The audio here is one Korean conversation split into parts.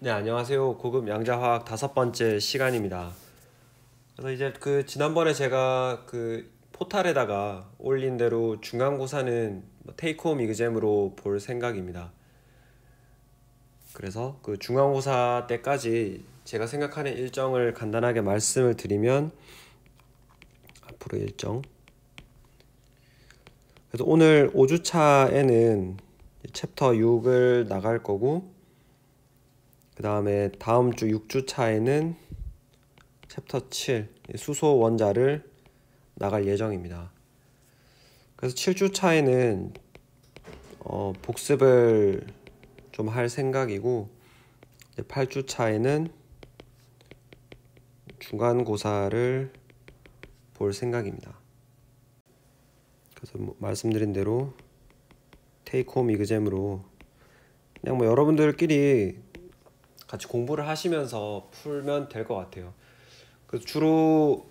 네, 안녕하세요. 고급 양자화학 5번째 시간입니다. 그래서 이제 지난번에 제가 포탈에다가 올린 대로 중간고사는 테이크홈 이그잼으로 볼 생각입니다. 그래서 그 중간고사 때까지 제가 생각하는 일정을 간단하게 말씀을 드리면, 앞으로 일정. 그래서 오늘 5주차에는 챕터 6을 나갈 거고, 그 다음에 다음 주 6주차에는 챕터 7 수소 원자를 나갈 예정입니다. 그래서 7주차에는 복습을 좀 할 생각이고, 8주차에는 중간고사를 볼 생각입니다. 그래서 말씀드린 대로 테이크홈 이그잼으로 그냥 여러분들끼리 같이 공부를 하시면서 풀면 될 것 같아요. 주로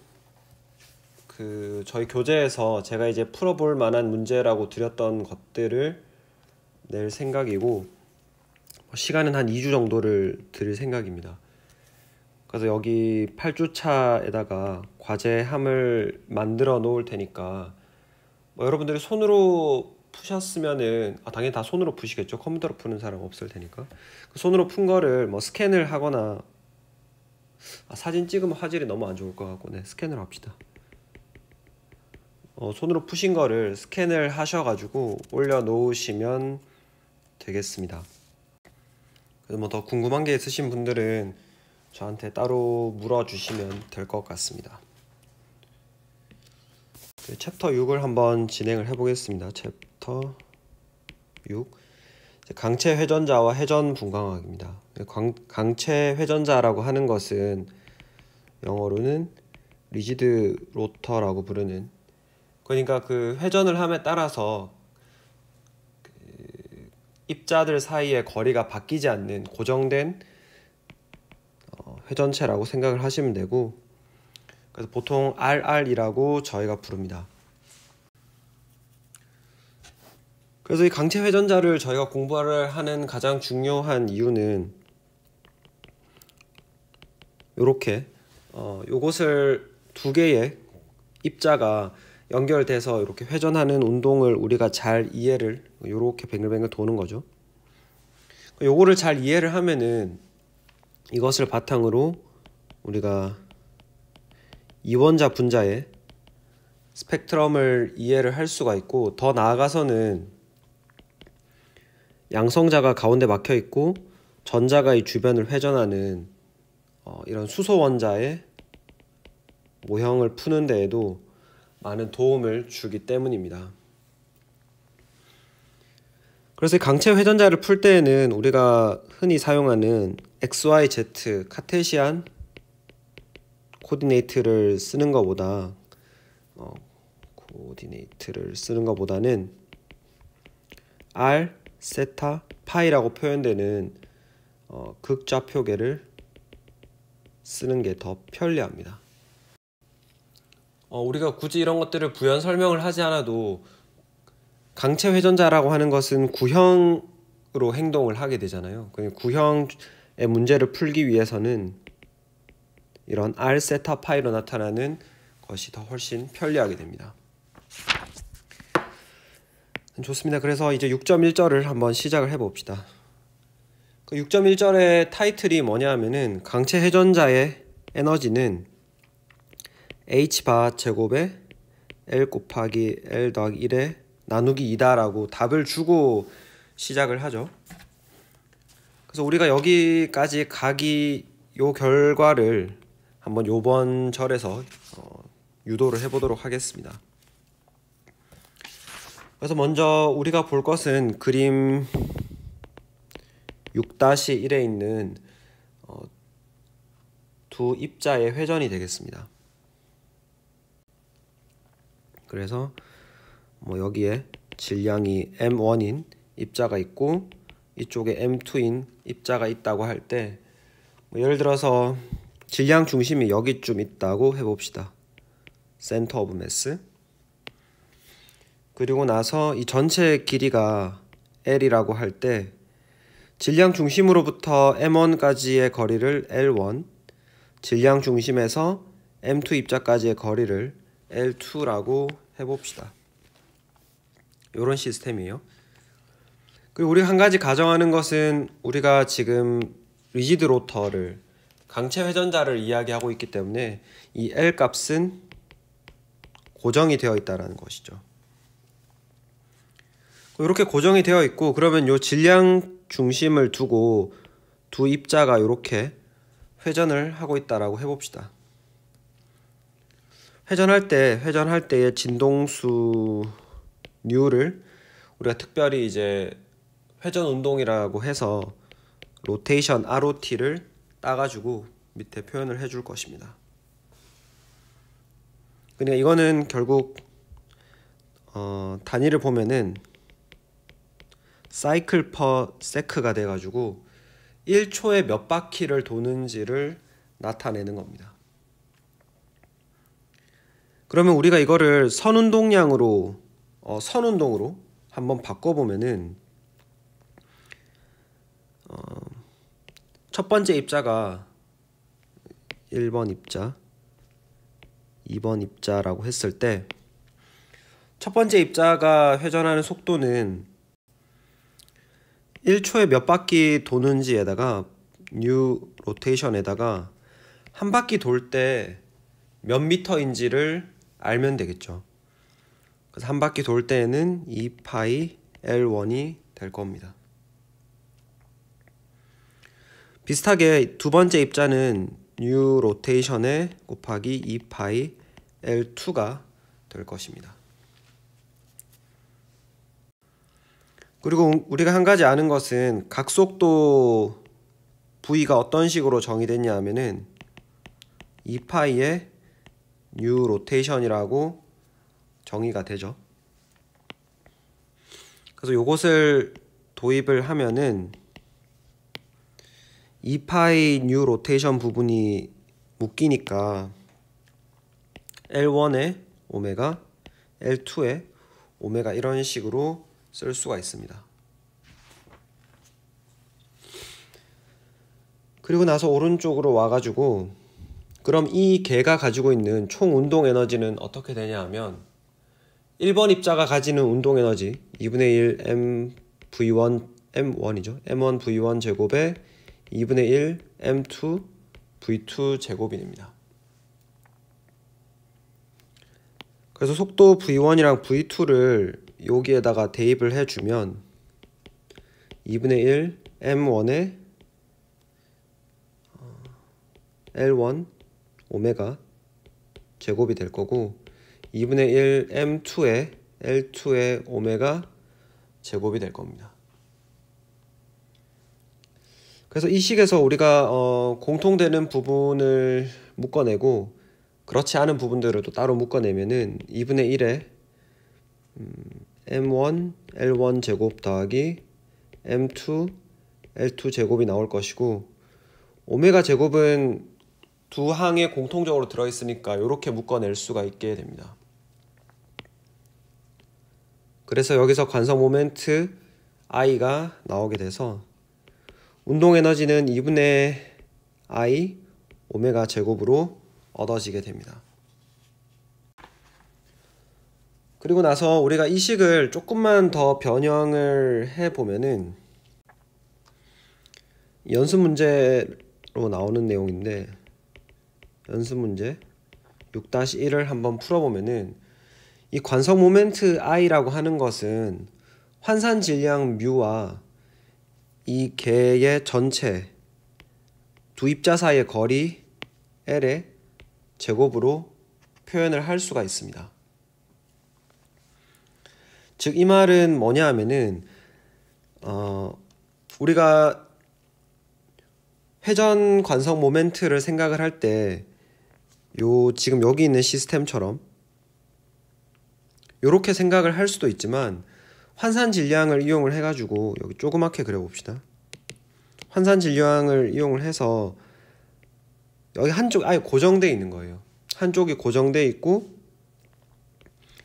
저희 교재에서 제가 이제 풀어볼 만한 문제라고 드렸던 것들을 낼 생각이고, 시간은 한 2주 정도를 드릴 생각입니다. 그래서 여기 8주차에다가 과제함을 만들어 놓을 테니까 여러분들이 손으로 푸셨으면은 당연히 다 손으로 푸시겠죠. 컴퓨터로 푸는 사람 없을 테니까. 손으로 푼 거를 스캔을 하거나, 사진 찍으면 화질이 너무 안 좋을 것 같고, 네, 스캔을 합시다. 손으로 푸신 거를 스캔을 하셔가지고 올려놓으시면 되겠습니다. 그래서 더 궁금한 게 있으신 분들은 저한테 따로 물어주시면 될 것 같습니다. 챕터 6을 한번 진행을 해보겠습니다. 챕터 6 강체 회전자와 회전 분광학입니다. 강체 회전자라고 하는 것은 영어로는 리지드 로터라고 부르는, 그러니까 회전을 함에 따라서 입자들 사이의 거리가 바뀌지 않는 고정된 회전체라고 생각을 하시면 되고, 그래서 보통 RR이라고 저희가 부릅니다. 그래서 이 강체 회전자를 저희가 공부를 하는 가장 중요한 이유는 요렇게 요것을 두 개의 입자가 연결돼서 이렇게 회전하는 운동을 우리가 잘 이해를, 요렇게 뱅글뱅글 도는 거죠. 요거를 잘 이해를 하면은 이것을 바탕으로 우리가 이원자 분자의 스펙트럼을 이해를 할 수가 있고, 더 나아가서는 양성자가 가운데 막혀 있고 전자가 이 주변을 회전하는 이런 수소 원자의 모형을 푸는 데에도 많은 도움을 주기 때문입니다. 그래서 강체 회전자를 풀 때에는 우리가 흔히 사용하는 XYZ 카테시안 코디네이트를 쓰는 것보다는 R, 세타, 파이라고 표현되는 극좌표계를 쓰는 게 더 편리합니다. 우리가 굳이 이런 것들을 부연 설명을 하지 않아도 강체 회전자라고 하는 것은 구형으로 행동을 하게 되잖아요. 구형의 문제를 풀기 위해서는 이런 R, 세타, 파이로 나타나는 것이 더 훨씬 편리하게 됩니다. 좋습니다. 그래서 이제 6.1절을 한번 시작을 해봅시다. 6.1절의 타이틀이 뭐냐 하면은 강체 회전자의 에너지는 H바 제곱에 L 곱하기 L 더하기 1에 나누기 2다 라고 답을 주고 시작을 하죠. 그래서 우리가 여기까지 가기 요 결과를 한번 요번 절에서 유도를 해보도록 하겠습니다. 그래서 먼저 우리가 볼 것은 그림 6-1에 있는 두 입자의 회전이 되겠습니다. 그래서 여기에 질량이 M1인 입자가 있고 이쪽에 M2인 입자가 있다고 할 때 예를 들어서 질량 중심이 여기쯤 있다고 해봅시다. 센터 오브 매스. 그리고 나서 이 전체 길이가 L이라고 할 때 질량 중심으로부터 M1까지의 거리를 L1, 질량 중심에서 M2 입자까지의 거리를 L2라고 해봅시다. 이런 시스템이에요. 그리고 우리 한 가지 가정하는 것은 우리가 지금 리지드 로터를 강체 회전자를 이야기하고 있기 때문에 이 L 값은 고정이 되어 있다는 것이죠. 이렇게 고정이 되어 있고, 그러면 이 질량 중심을 두고 두 입자가 이렇게 회전을 하고 있다라고 해봅시다. 회전할 때의 진동수 뉴를 우리가 특별히 이제 회전 운동이라고 해서 로테이션 ROT를 따가지고 밑에 표현을 해줄 것입니다. 그러니까 이거는 결국 단위를 보면은 사이클 퍼 세크가 돼가지고 1초에 몇 바퀴를 도는지를 나타내는 겁니다. 그러면 우리가 이거를 선운동량으로 선운동으로 한번 바꿔보면은 첫 번째 입자가 1번 입자, 2번 입자라고 했을 때 첫 번째 입자가 회전하는 속도는 1초에 몇 바퀴 도는지에다가 뉴 로테이션에다가 한 바퀴 돌 때 몇 미터인지를 알면 되겠죠. 그래서 한 바퀴 돌 때는 2파이 L1이 될 겁니다. 비슷하게 두 번째 입자는 뉴 로테이션에 곱하기 2파이 L2가 될 것입니다. 그리고 우리가 한 가지 아는 것은 각속도 V가 어떤 식으로 정의됐냐 하면은 2파이의 뉴 로테이션이라고 정의가 되죠. 그래서 요것을 도입을 하면은 2파이 뉴 로테이션 부분이 묶이니까 L1의 오메가, L2의 오메가 이런 식으로 쓸 수가 있습니다. 그리고 나서 오른쪽으로 와가지고 그럼 이 개가 가지고 있는 총 운동 에너지는 어떻게 되냐 하면 1번 입자가 가지는 운동 에너지 2분의 1 mv1 m1이죠. m1 v1 제곱에 2분의 1 m2 v2 제곱이 됩니다. 그래서 속도 v1이랑 v2를 여기에다가 대입을 해주면 2분의 1 m1에 L1 오메가 제곱이 될 거고 2분의 1 M2에 L2의 오메가 제곱이 될 겁니다. 그래서 이 식에서 우리가 공통되는 부분을 묶어내고 그렇지 않은 부분들을 또 따로 묶어내면은 2분의 1에 M1 L1 제곱 더하기 M2 L2 제곱이 나올 것이고 오메가 제곱은 두 항에 공통적으로 들어있으니까 이렇게 묶어낼 수가 있게 됩니다. 그래서 여기서 관성 모멘트 I가 나오게 돼서 운동 에너지는 2분의 I 오메가 제곱으로 얻어지게 됩니다. 그리고 나서 우리가 이 식을 조금만 더 변형을 해보면은 연습 문제로 나오는 내용인데 연습 문제 6-1을 한번 풀어보면은 이 관성 모멘트 I라고 하는 것은 환산 질량 뮤와 이 개의 전체 두 입자 사이의 거리 L의 제곱으로 표현을 할 수가 있습니다. 즉 이 말은 뭐냐 하면은 우리가 회전 관성 모멘트를 생각을 할 때 지금 여기 있는 시스템처럼 이렇게 생각을 할 수도 있지만 환산 질량을 이용을 해가지고 여기 조그맣게 그려봅시다. 환산 질량을 이용을 해서 여기 한쪽 아예 고정되어 있는 거예요. 한쪽이 고정되어 있고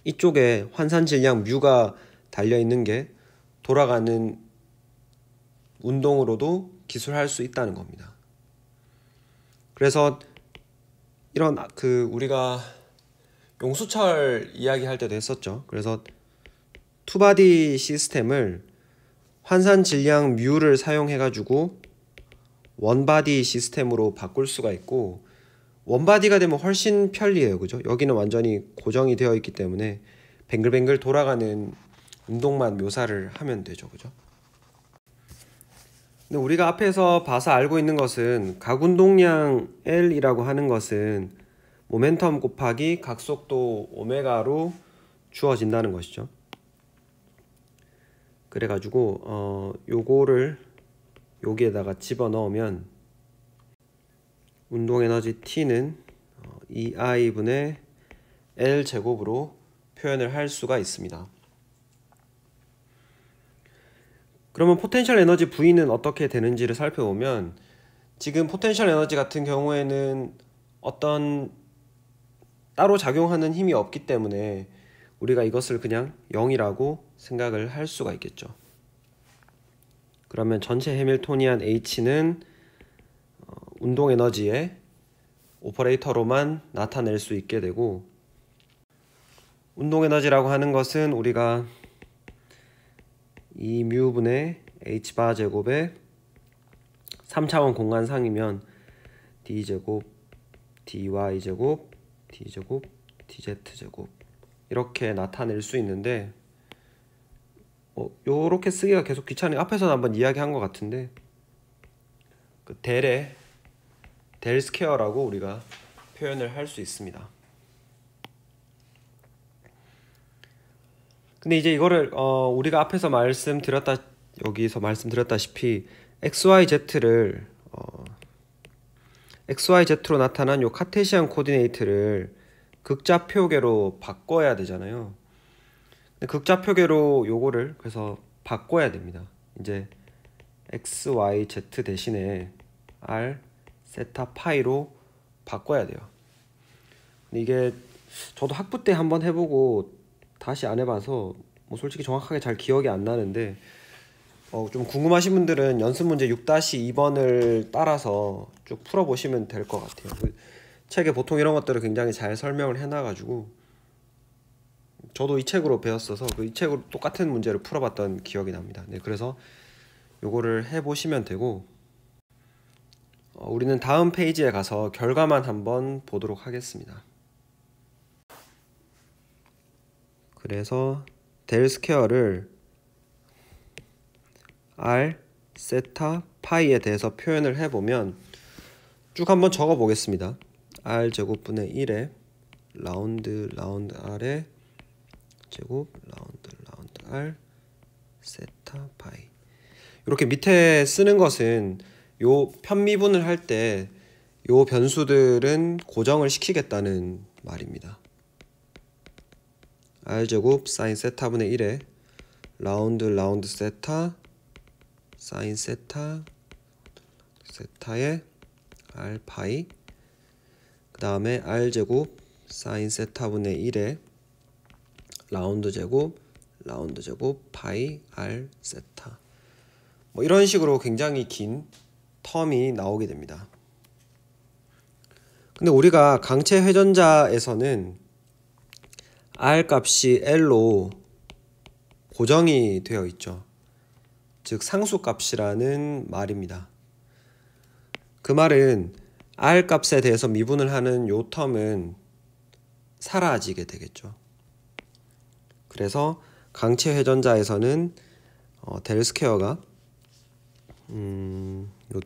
이쪽에 환산 질량 뮤가 달려 있는 게 돌아가는 운동으로도 기술할 수 있다는 겁니다. 그래서 이런 우리가 용수철 이야기할 때도 했었죠. 그래서 투바디 시스템을 환산 질량 뮤를 사용해 가지고 원바디 시스템으로 바꿀 수가 있고, 원바디가 되면 훨씬 편리해요. 그죠? 여기는 완전히 고정이 되어 있기 때문에 뱅글뱅글 돌아가는 운동만 묘사를 하면 되죠. 그죠? 근데 우리가 앞에서 봐서 알고 있는 것은 각운동량 L이라고 하는 것은 모멘텀 곱하기 각속도 오메가로 주어진다는 것이죠. 그래가지고 요거를 여기에다가 집어넣으면 운동에너지 T는 2I분의 L제곱으로 표현을 할 수가 있습니다. 그러면 포텐셜 에너지 V는 어떻게 되는지를 살펴보면, 지금 포텐셜 에너지 같은 경우에는 어떤 따로 작용하는 힘이 없기 때문에 우리가 이것을 그냥 0이라고 생각을 할 수가 있겠죠. 그러면 전체 해밀토니안 H는 운동 에너지의 오퍼레이터로만 나타낼 수 있게 되고, 운동 에너지라고 하는 것은 우리가 2뮤분의 h바 제곱에 3차원 공간상이면 d제곱, dy제곱, d제곱, dz제곱 이렇게 나타낼 수 있는데, 요렇게 쓰기가 계속 귀찮으니까 앞에서는 한번 이야기한 것 같은데, 그 델의 델 스퀘어라고 우리가 표현을 할 수 있습니다. 근데 이제 이거를 우리가 앞에서 여기서 말씀드렸다시피 XYZ를 XYZ로 나타난 요 카테시안 코디네이트를 극좌표계로 바꿔야 되잖아요. 근데 극좌표계로 요거를 그래서 바꿔야 됩니다. 이제 XYZ 대신에 R 세타 파이로 바꿔야 돼요. 근데 이게 저도 학부 때 한번 해보고 다시 안 해봐서 뭐 솔직히 정확하게 잘 기억이 안 나는데, 좀 궁금하신 분들은 연습 문제 6-2번을 따라서 쭉 풀어보시면 될 것 같아요. 그 책에 보통 이런 것들을 굉장히 잘 설명을 해놔가지고 저도 이 책으로 배웠어서 이 책으로 똑같은 문제를 풀어봤던 기억이 납니다. 네, 그래서 요거를 해보시면 되고, 우리는 다음 페이지에 가서 결과만 한번 보도록 하겠습니다. 그래서 델 스퀘어를 R, 세타, 파이에 대해서 표현을 해보면 쭉 한번 적어 보겠습니다. R 제곱분의 1에 라운드 R에 제곱 라운드 R 세타 파이. 이렇게 밑에 쓰는 것은 요 편미분을 할 때 요 변수들은 고정을 시키겠다는 말입니다. R제곱 사인 세타분의 1에 라운드 세타 사인 세타의 R 파이, 그 다음에 R제곱 사인 세타분의 1에 라운드 제곱 파이 R 세타, 뭐 이런 식으로 굉장히 긴 텀이 나오게 됩니다. 근데 우리가 강체 회전자에서는 R 값이 L로 고정이 되어 있죠. 즉 상수 값이라는 말입니다. 그 말은 R 값에 대해서 미분을 하는 요 텀은 사라지게 되겠죠. 그래서 강체 회전자에서는 델 스퀘어가 요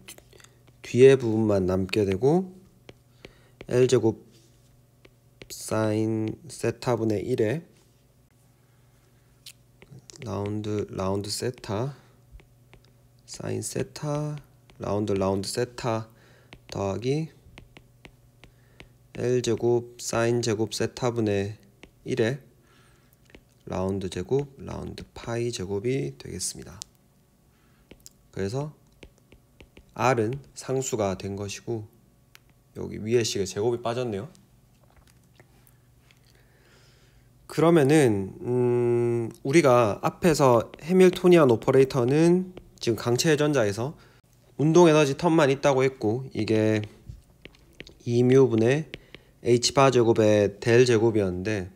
뒤에 부분만 남게 되고, L제곱 사인 세타분의 1에 라운드 세타 사인 세타 라운드 세타 더하기 L제곱 사인 제곱 세타분의 1에 라운드 제곱 라운드 파이 제곱이 되겠습니다. 그래서 R은 상수가 된 것이고, 여기 위에 식에 제곱이 빠졌네요. 그러면은 우리가 앞에서 해밀토니안 오퍼레이터는 지금 강체 회전자에서 운동 에너지 텀만 있다고 했고, 이게 2μ분의 h바 제곱의 델 제곱이었는데,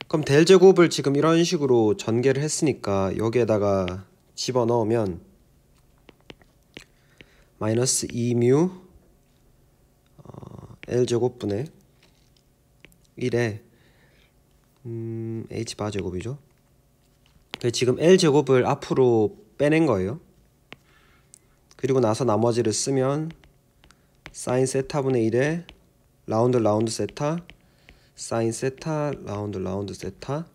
그럼 델 제곱을 지금 이런 식으로 전개를 했으니까 여기에다가 집어넣으면 마이너스 2μ L 제곱분의 1에 h바 제곱이죠. 지금 L 제곱을 앞으로 빼낸 거예요. 그리고 나서 나머지를 쓰면 사인 세타분의 1에 라운드 세타 사인 세타 라운드 세타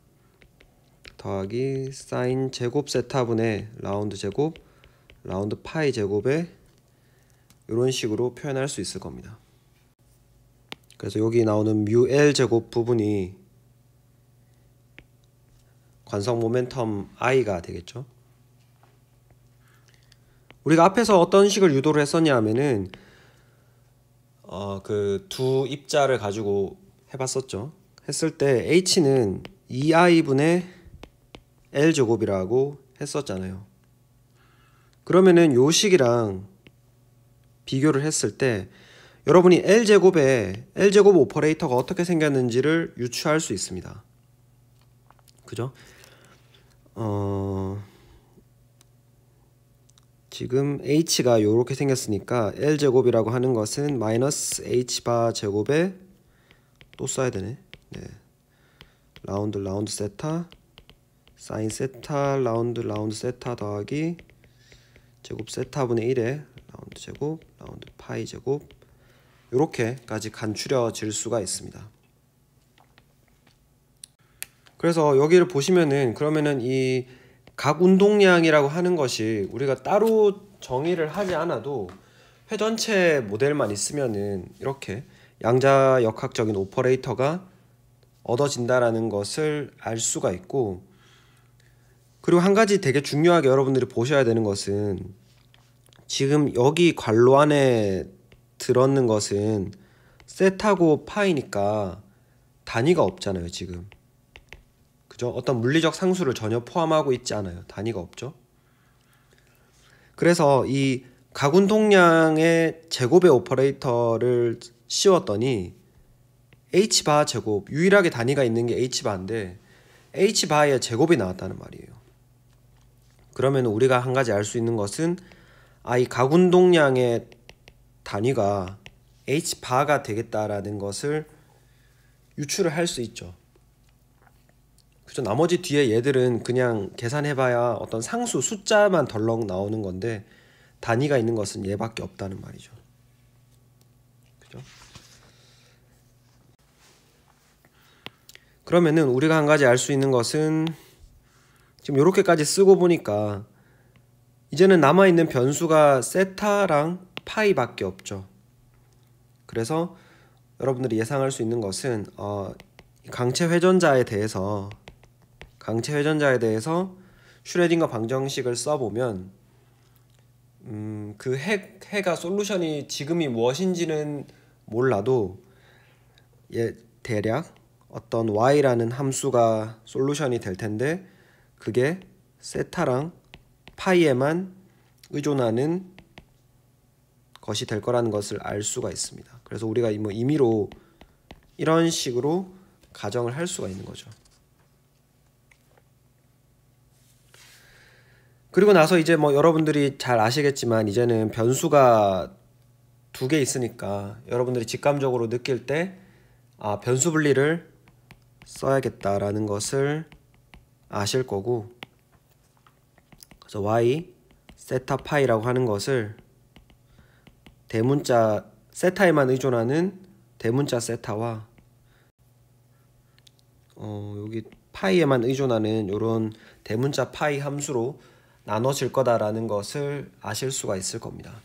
더하기 사인 제곱 세타분의 라운드 제곱 라운드 파이 제곱에 이런 식으로 표현할 수 있을 겁니다. 그래서 여기 나오는 뮤 L 제곱 부분이 관성 모멘텀 I가 되겠죠. 우리가 앞에서 어떤 식을 유도를 했었냐 하면은 그 두 입자를 가지고 해봤었죠. 했을 때 H는 2I분의 L 제곱이라고 했었잖아요. 그러면은 요 식이랑 비교를 했을 때 여러분이 L 제곱 오퍼레이터가 어떻게 생겼는지를 유추할 수 있습니다. 그죠? 지금 H가 요렇게 생겼으니까 L 제곱이라고 하는 것은 마이너스 H바 제곱에 또 써야 되네. 네. 라운드 세타 사인 세타 라운드 세타 더하기 제곱 세타분의 1에 라운드 제곱 라운드 파이 제곱 요렇게까지 간추려질 수가 있습니다. 그래서 여기를 보시면은 그러면은 이 각 운동량이라고 하는 것이 우리가 따로 정의를 하지 않아도 회전체 모델만 있으면은 이렇게 양자역학적인 오퍼레이터가 얻어진다라는 것을 알 수가 있고, 그리고 한 가지 되게 중요하게 여러분들이 보셔야 되는 것은 지금 여기 괄호 안에 들었는 것은 세타고 파이니까 단위가 없잖아요. 지금 그죠? 어떤 물리적 상수를 전혀 포함하고 있지 않아요. 단위가 없죠. 그래서 이 가운동량의 제곱의 오퍼레이터를 씌웠더니 h바 제곱, 유일하게 단위가 있는 게 h바인데 h바의 제곱이 나왔다는 말이에요. 그러면 우리가 한 가지 알 수 있는 것은 이 가운동량의 단위가 h바가 되겠다라는 것을 유추를 할 수 있죠. 그죠? 나머지 뒤에 얘들은 그냥 계산해봐야 어떤 상수 숫자만 덜렁 나오는 건데 단위가 있는 것은 얘밖에 없다는 말이죠. 그죠? 그러면은 우리가 한 가지 알 수 있는 것은 지금 이렇게까지 쓰고 보니까 이제는 남아있는 변수가 세타랑 파이밖에 없죠. 그래서 여러분들이 예상할 수 있는 것은 강체 회전자에 대해서 슈레딩거 방정식을 써보면 그 해가 솔루션이 지금이 무엇인지는 몰라도 대략 어떤 y라는 함수가 솔루션이 될 텐데 그게 세타랑 파이에만 의존하는 것이 될 거라는 것을 알 수가 있습니다. 그래서 우리가 뭐 임의로 이런 식으로 가정을 할 수가 있는 거죠. 그리고 나서 이제 뭐 여러분들이 잘 아시겠지만 이제는 변수가 두 개 있으니까 여러분들이 직감적으로 느낄 때 변수 분리를 써야겠다라는 것을 아실 거고, 그래서 y 세타 파이라고 하는 것을 대문자 세타에만 의존하는 대문자 세타와 여기 파이에만 의존하는 이런 대문자 파이 함수로 나눠질 거다라는 것을 아실 수가 있을 겁니다.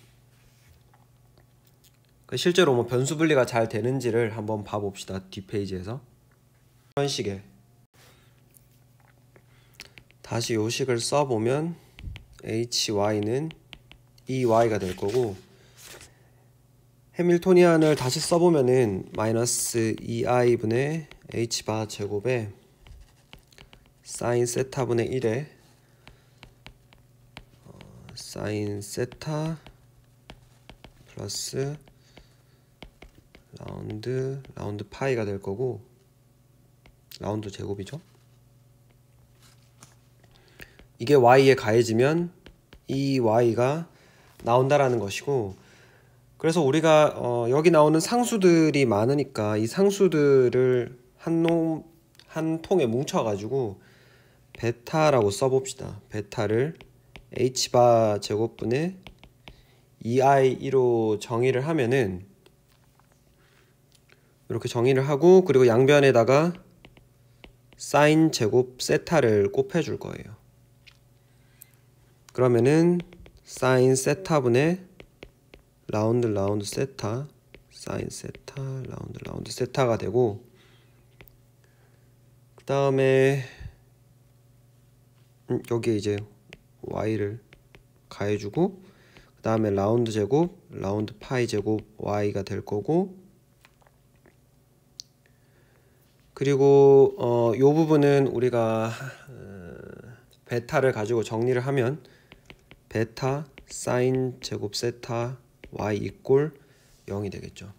실제로 뭐 변수 분리가 잘 되는지를 한번 봐봅시다. 뒷페이지에서 이런 식의 다시 요 식을 써보면 hy는 ey가 될 거고, 해밀토니안을 다시 써보면은 마이너스 2i분의 h바 제곱에 사인 세타분의 1에 사인 세타 플러스 라운드 파이가 될 거고, 라운드 제곱이죠. 이게 y에 가해지면 이 y가 나온다라는 것이고, 그래서 우리가 여기 나오는 상수들이 많으니까 이 상수들을 한 통에 뭉쳐가지고 베타라고 써봅시다. 베타를 h바 제곱분의 2i1로 정의를 하면은, 이렇게 정의를 하고, 그리고 양변에다가 사인 제곱 세타를 곱해줄 거예요. 그러면은 사인 세타분의 라운드 세타, 사인 세타 라운드 세타가 되고, 그 다음에 여기에 이제 y를 가해주고, 그 다음에 라운드 제곱 라운드 파이 제곱 y가 될 거고, 그리고 요 부분은 우리가 베타를 가지고 정리를 하면 베타 사인 제곱 세타 y 이꼴 0이 되겠죠.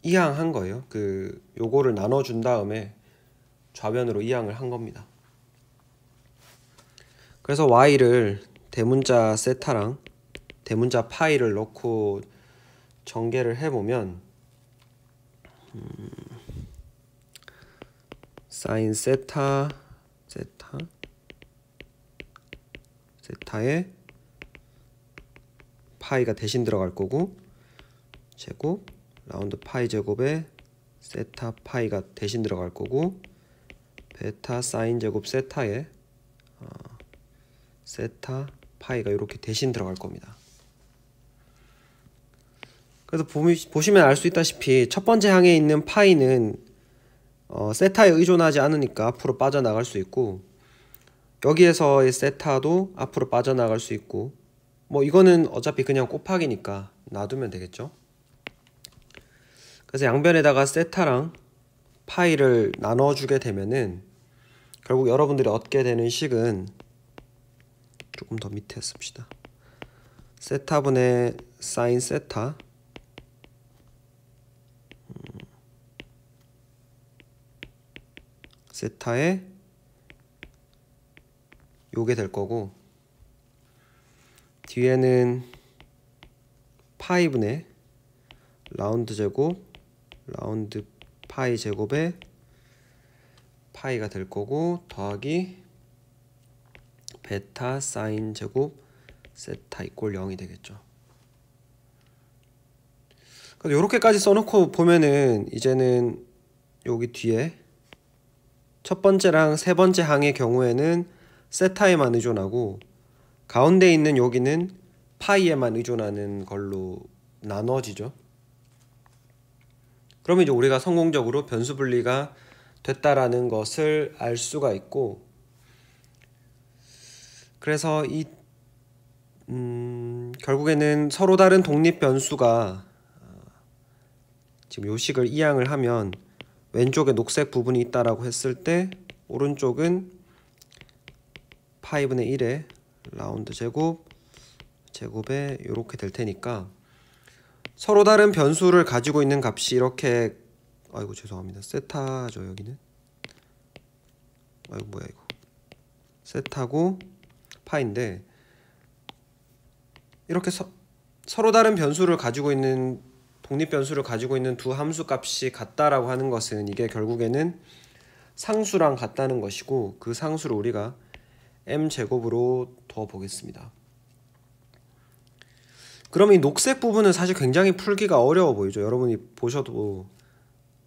이항한 거예요. 요거를 나눠준 다음에 좌변으로 이항을 한 겁니다. 그래서 y를 대문자 세타랑 대문자 파이를 넣고 전개를 해보면 사인 세타에 파이가 대신 들어갈 거고, 제곱 라운드 파이 제곱에 세타 파이가 대신 들어갈 거고, 베타 사인 제곱 세타에 세타 파이가 이렇게 대신 들어갈 겁니다. 그래서 보시면 알 수 있다시피 첫 번째 항에 있는 파이는 세타에 의존하지 않으니까 앞으로 빠져나갈 수 있고, 여기에서의 세타도 앞으로 빠져나갈 수 있고, 뭐 이거는 어차피 그냥 곱하기니까 놔두면 되겠죠. 그래서 양변에다가 세타랑 파이를 나눠주게 되면은 결국 여러분들이 얻게 되는 식은, 조금 더 밑에 씁시다. 세타분의 사인 세타 세타에 요게 될 거고, 뒤에는 파이분의 라운드 제곱 라운드 파이 제곱에 파이가 될 거고, 더하기 베타 사인 제곱 세타 이꼴 0이 되겠죠. 그래서 요렇게까지 써놓고 보면은 이제는 여기 뒤에 첫 번째랑 세 번째 항의 경우에는 세타에만 의존하고, 가운데 있는 여기는 파이에만 의존하는 걸로 나눠지죠. 그러면 이제 우리가 성공적으로 변수 분리가 됐다라는 것을 알 수가 있고, 그래서 결국에는 서로 다른 독립 변수가 지금 요 식을 이항을 하면 왼쪽에 녹색 부분이 있다라고 했을 때, 오른쪽은 파이분의 1에 라운드 제곱에 이렇게 될 테니까, 서로 다른 변수를 가지고 있는 값이 이렇게, 아이고 죄송합니다, 세타죠 여기는. 아이고 뭐야 이거, 세타고 파인데, 이렇게 서로 다른 변수를 가지고 있는, 독립 변수를 가지고 있는 두 함수 값이 같다라고 하는 것은 이게 결국에는 상수랑 같다는 것이고, 그 상수를 우리가 m제곱으로 둬 보겠습니다. 그러면 이 녹색 부분은 사실 굉장히 풀기가 어려워 보이죠. 여러분이 보셔도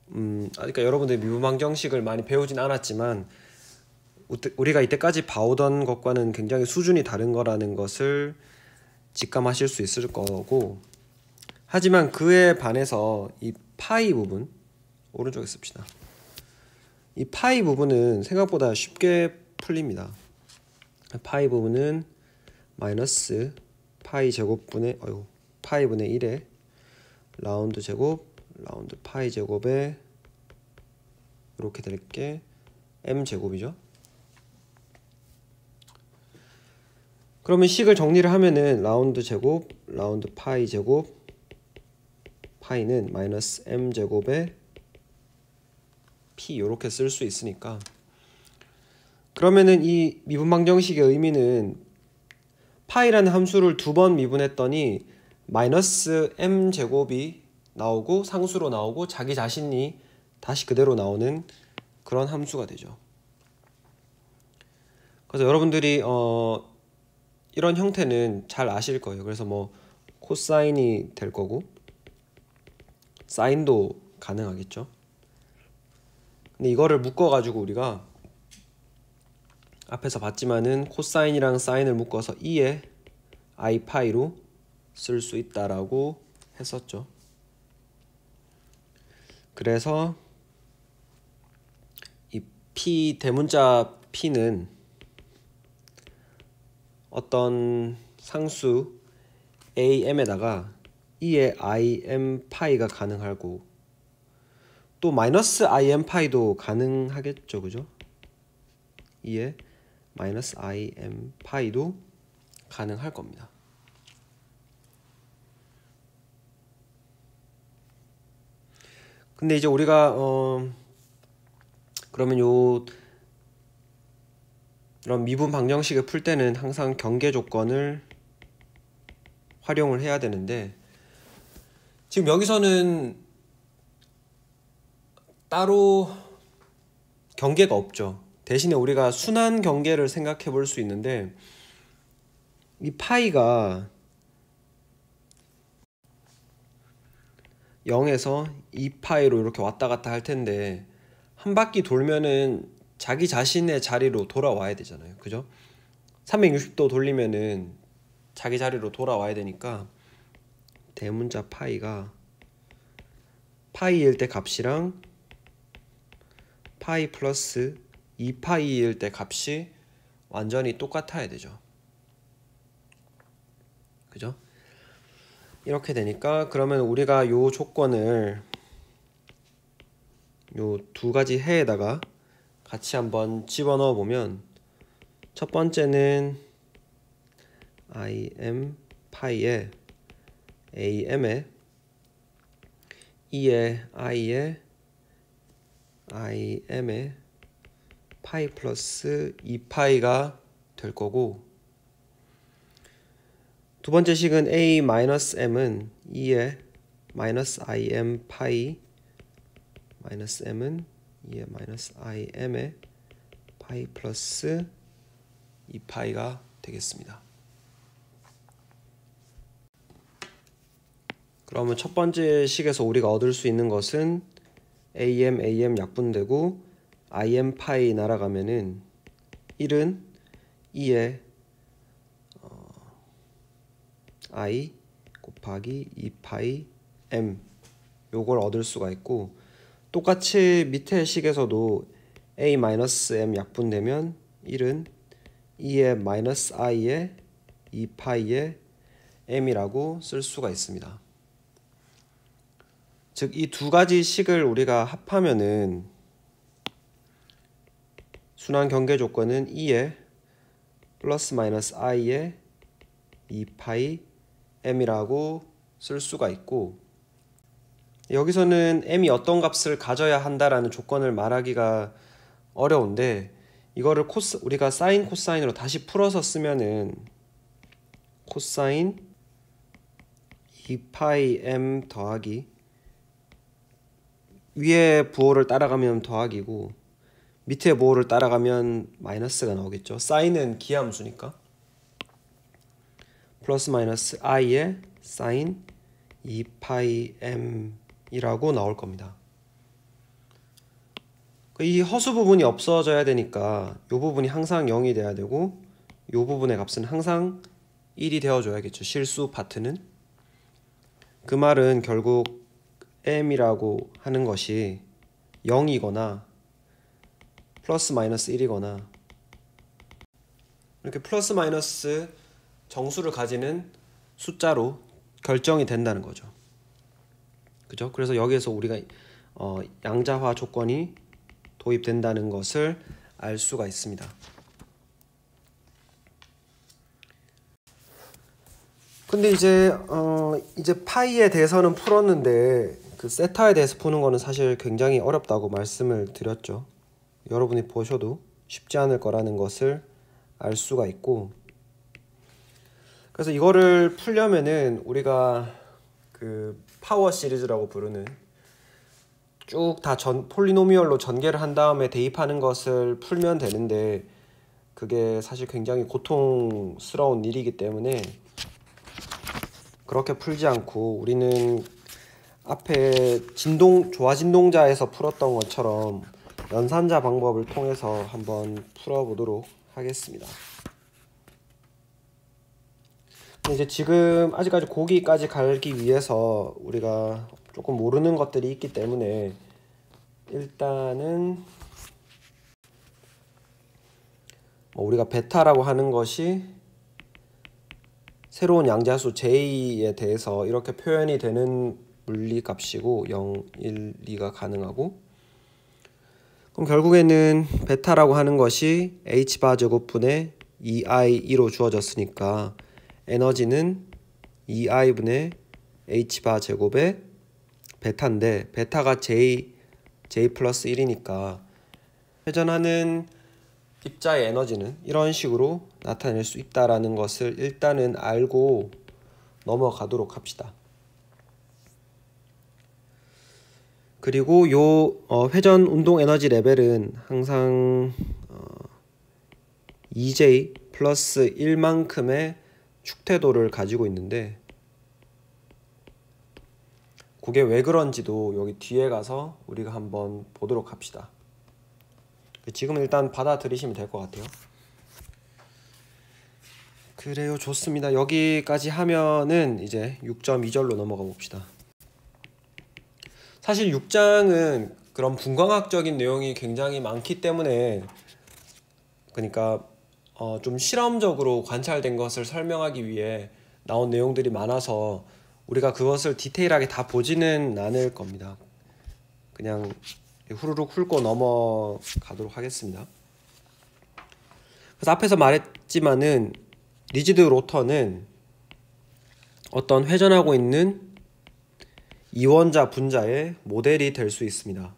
그러니까 여러분들이 미분방정식을 많이 배우진 않았지만 우리가 이때까지 봐오던 것과는 굉장히 수준이 다른 거라는 것을 직감하실 수 있을 거고, 하지만 그에 반해서 이 파이 부분, 오른쪽에 씁시다. 이 파이 부분은 생각보다 쉽게 풀립니다. 파이 부분은 마이너스 파이 제곱분의 파이분의 1에 라운드 제곱 라운드 파이 제곱에 이렇게 될 게 m 제곱이죠. 그러면 식을 정리를 하면은 라운드 제곱, 라운드 파이 제곱, 파이는 마이너스 m 제곱에 p 이렇게 쓸 수 있으니까, 그러면은 이 미분방정식의 의미는 파이라는 함수를 2번 미분했더니 마이너스 m 제곱이 나오고 상수로 나오고 자기 자신이 다시 그대로 나오는 그런 함수가 되죠. 그래서 여러분들이 이런 형태는 잘 아실 거예요. 그래서 뭐 코사인이 될 거고 사인도 가능하겠죠. 근데 이거를 묶어가지고 우리가 앞에서 봤지만은 코사인이랑 사인을 묶어서 2의 i 파이로 쓸 수 있다라고 했었죠. 그래서 이 p 대문자 p는 어떤 상수 am에다가 2의 im 파이가 가능하고 또 마이너스 im 파이도 가능하겠죠, 그죠? 2의 마이너스 im 파이도 가능할 겁니다. 근데 이제 우리가 그러면 이런 미분 방정식을 풀 때는 항상 경계 조건을 활용을 해야 되는데, 지금 여기서는 따로 경계가 없죠. 대신에 우리가 순환 경계를 생각해 볼 수 있는데, 이 파이가 0에서 2파이로 이렇게 왔다 갔다 할 텐데 한 바퀴 돌면은 자기 자신의 자리로 돌아와야 되잖아요, 그죠? 360도 돌리면은 자기 자리로 돌아와야 되니까 대문자 파이가 파이일 때 값이랑 파이 플러스 2파이일 때 값이 완전히 똑같아야 되죠, 그죠? 이렇게 되니까 그러면 우리가 요 조건을 요 두 가지 해에다가 같이 한번 집어넣어 보면, 첫 번째는 im 파이에 am에 2의 i에 im에 파이 플러스 2파이가 될 거고, 두 번째 식은 a-m은 2의 마이너스 im 파이 마이너스 m은 2의 마이너스 im의 파이 플러스 2파이가 되겠습니다. 그러면 첫 번째 식에서 우리가 얻을 수 있는 것은 am 약분되고 im 파이 날아가면은 1은 2의 i 곱하기 2파이 m 요걸 얻을 수가 있고, 똑같이 밑에 식에서도 a-m 약분되면 1은 2의 마이너스 i의 2파이의 m이라고 쓸 수가 있습니다. 즉 이 두 가지 식을 우리가 합하면은 순환 경계 조건은 2의 플러스 마이너스 i의 2파이 m이라고 쓸 수가 있고, 여기서는 m이 어떤 값을 가져야 한다라는 조건을 말하기가 어려운데, 이거를 우리가 사인 코사인으로 다시 풀어서 쓰면은 코사인 2파이 m 더하기 위에 부호를 따라가면 더하기고 밑에 부호를 따라가면 마이너스가 나오겠죠. 사인은 기하함수니까. 플러스 마이너스 i의 사인 2파이 m이라고 나올 겁니다. 이 허수 부분이 없어져야 되니까 이 부분이 항상 0이 돼야 되고 이 부분의 값은 항상 1이 되어줘야겠죠, 실수 파트는. 그 말은 결국 m이라고 하는 것이 0이거나 플러스 마이너스 1이거나 이렇게 플러스 마이너스 정수를 가지는 숫자로 결정이 된다는 거죠, 그죠? 그래서 여기에서 우리가 양자화 조건이 도입된다는 것을 알 수가 있습니다. 근데 이제 파이에 대해서는 풀었는데 그 세타에 대해서 푸는 거는 사실 굉장히 어렵다고 말씀을 드렸죠. 여러분이 보셔도 쉽지 않을 거라는 것을 알 수가 있고, 그래서 이거를 풀려면은 우리가 그 파워 시리즈라고 부르는 쭉 다 폴리노미얼로 전개를 한 다음에 대입하는 것을 풀면 되는데, 그게 사실 굉장히 고통스러운 일이기 때문에 그렇게 풀지 않고 우리는 앞에 조화진동자에서 풀었던 것처럼 연산자 방법을 통해서 한번 풀어보도록 하겠습니다. 이제 지금 아직까지 거기까지 가기 위해서 우리가 조금 모르는 것들이 있기 때문에 일단은 우리가 베타라고 하는 것이 새로운 양자수 J에 대해서 이렇게 표현이 되는 물리값이고 0, 1, 2가 가능하고, 그럼 결국에는 베타라고 하는 것이 h바 제곱분의 2i2로 주어졌으니까 에너지는 2i분의 h바 제곱의 베타인데, 베타가 j 플러스 1이니까 회전하는 입자의 에너지는 이런 식으로 나타낼 수 있다라는 것을 일단은 알고 넘어가도록 합시다. 그리고 회전 운동 에너지 레벨은 항상 2j 플러스 1만큼의 축태도를 가지고 있는데, 그게 왜 그런지도 여기 뒤에 가서 우리가 한번 보도록 합시다. 지금 일단 받아들이시면 될 것 같아요. 그래요, 좋습니다. 여기까지 하면은 이제 6.2절로 넘어가 봅시다. 사실 6장은 그런 분광학적인 내용이 굉장히 많기 때문에, 그러니까 좀 실험적으로 관찰된 것을 설명하기 위해 나온 내용들이 많아서 우리가 그것을 디테일하게 다 보지는 않을 겁니다. 그냥 후루룩 훑고 넘어가도록 하겠습니다. 그래서 앞에서 말했지만은 리지드 로터는 어떤 회전하고 있는 이원자 분자의 모델이 될 수 있습니다.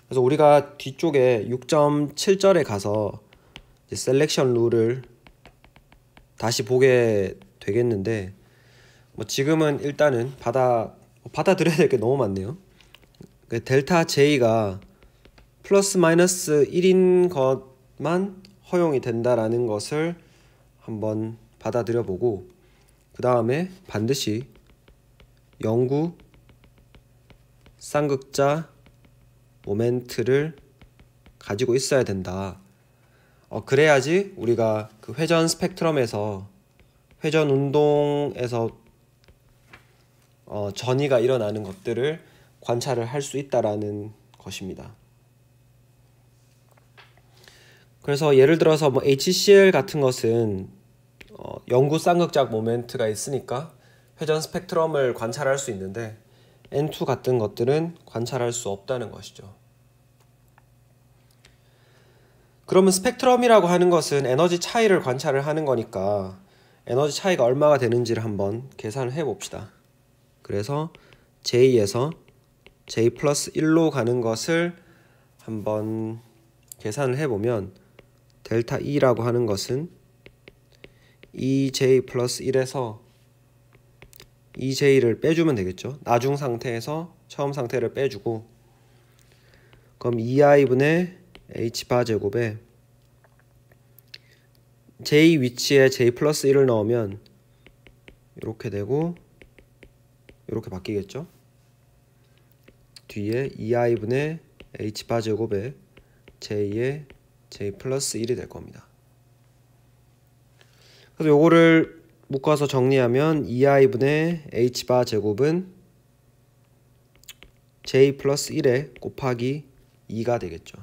그래서 우리가 뒤쪽에 6.7절에 가서 셀렉션 룰을 다시 보게 되겠는데, 지금은 일단은 받아들여야 될 게 너무 많네요. 델타 J가 플러스 마이너스 1인 것만 허용이 된다라는 것을 한번 받아들여 보고, 그 다음에 반드시 영구 쌍극자 모멘트를 가지고 있어야 된다. 그래야지 우리가 그 회전 스펙트럼에서 회전 운동에서 전이가 일어나는 것들을 관찰을 할 수 있다라는 것입니다. 그래서 예를 들어서 HCl 같은 것은 영구 쌍극자 모멘트가 있으니까 회전 스펙트럼을 관찰할 수 있는데, N2 같은 것들은 관찰할 수 없다는 것이죠. 그러면 스펙트럼이라고 하는 것은 에너지 차이를 관찰을 하는 거니까 에너지 차이가 얼마가 되는지를 한번 계산을 해 봅시다. 그래서 J에서 J 플러스 1로 가는 것을 한번 계산을 해보면 델타 E라고 하는 것은 EJ 플러스 1에서 EJ를 빼주면 되겠죠. 나중 상태에서 처음 상태를 빼주고, 그럼 2i분의 h바 제곱에 J 위치에 J 플러스 1을 넣으면 이렇게 되고 이렇게 바뀌겠죠. 뒤에 2i분의 h바 제곱에 J의 J 플러스 1이 될 겁니다. 그래서 요거를 묶어서 정리하면 2i분의 h바 제곱은 J 플러스 1에 곱하기 2가 되겠죠.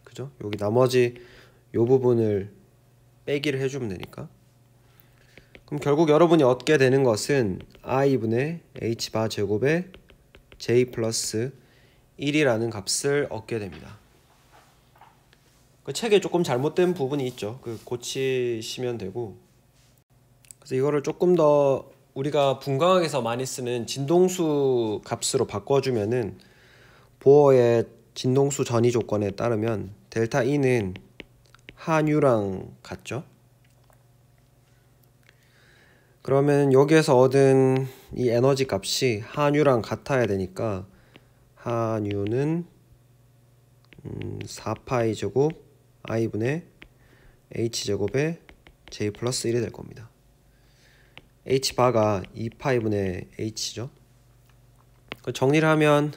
그죠? 여기 나머지 요 부분을 빼기를 해주면 되니까. 그럼 결국 여러분이 얻게 되는 것은 i분의 h바 제곱에 J 플러스 1이라는 값을 얻게 됩니다. 그 책에 조금 잘못된 부분이 있죠. 그 고치시면 되고, 그래서 이거를 조금 더 우리가 분광학에서 많이 쓰는 진동수 값으로 바꿔주면은 보어의 진동수 전이 조건에 따르면 델타 E는 한유랑 같죠. 그러면 여기에서 얻은 이 에너지 값이 한유랑 같아야 되니까 한유는 4파이 제곱 i분의 h제곱에 j 플러스 1이 될 겁니다. h바가 2파이분의 h죠. 정리를 하면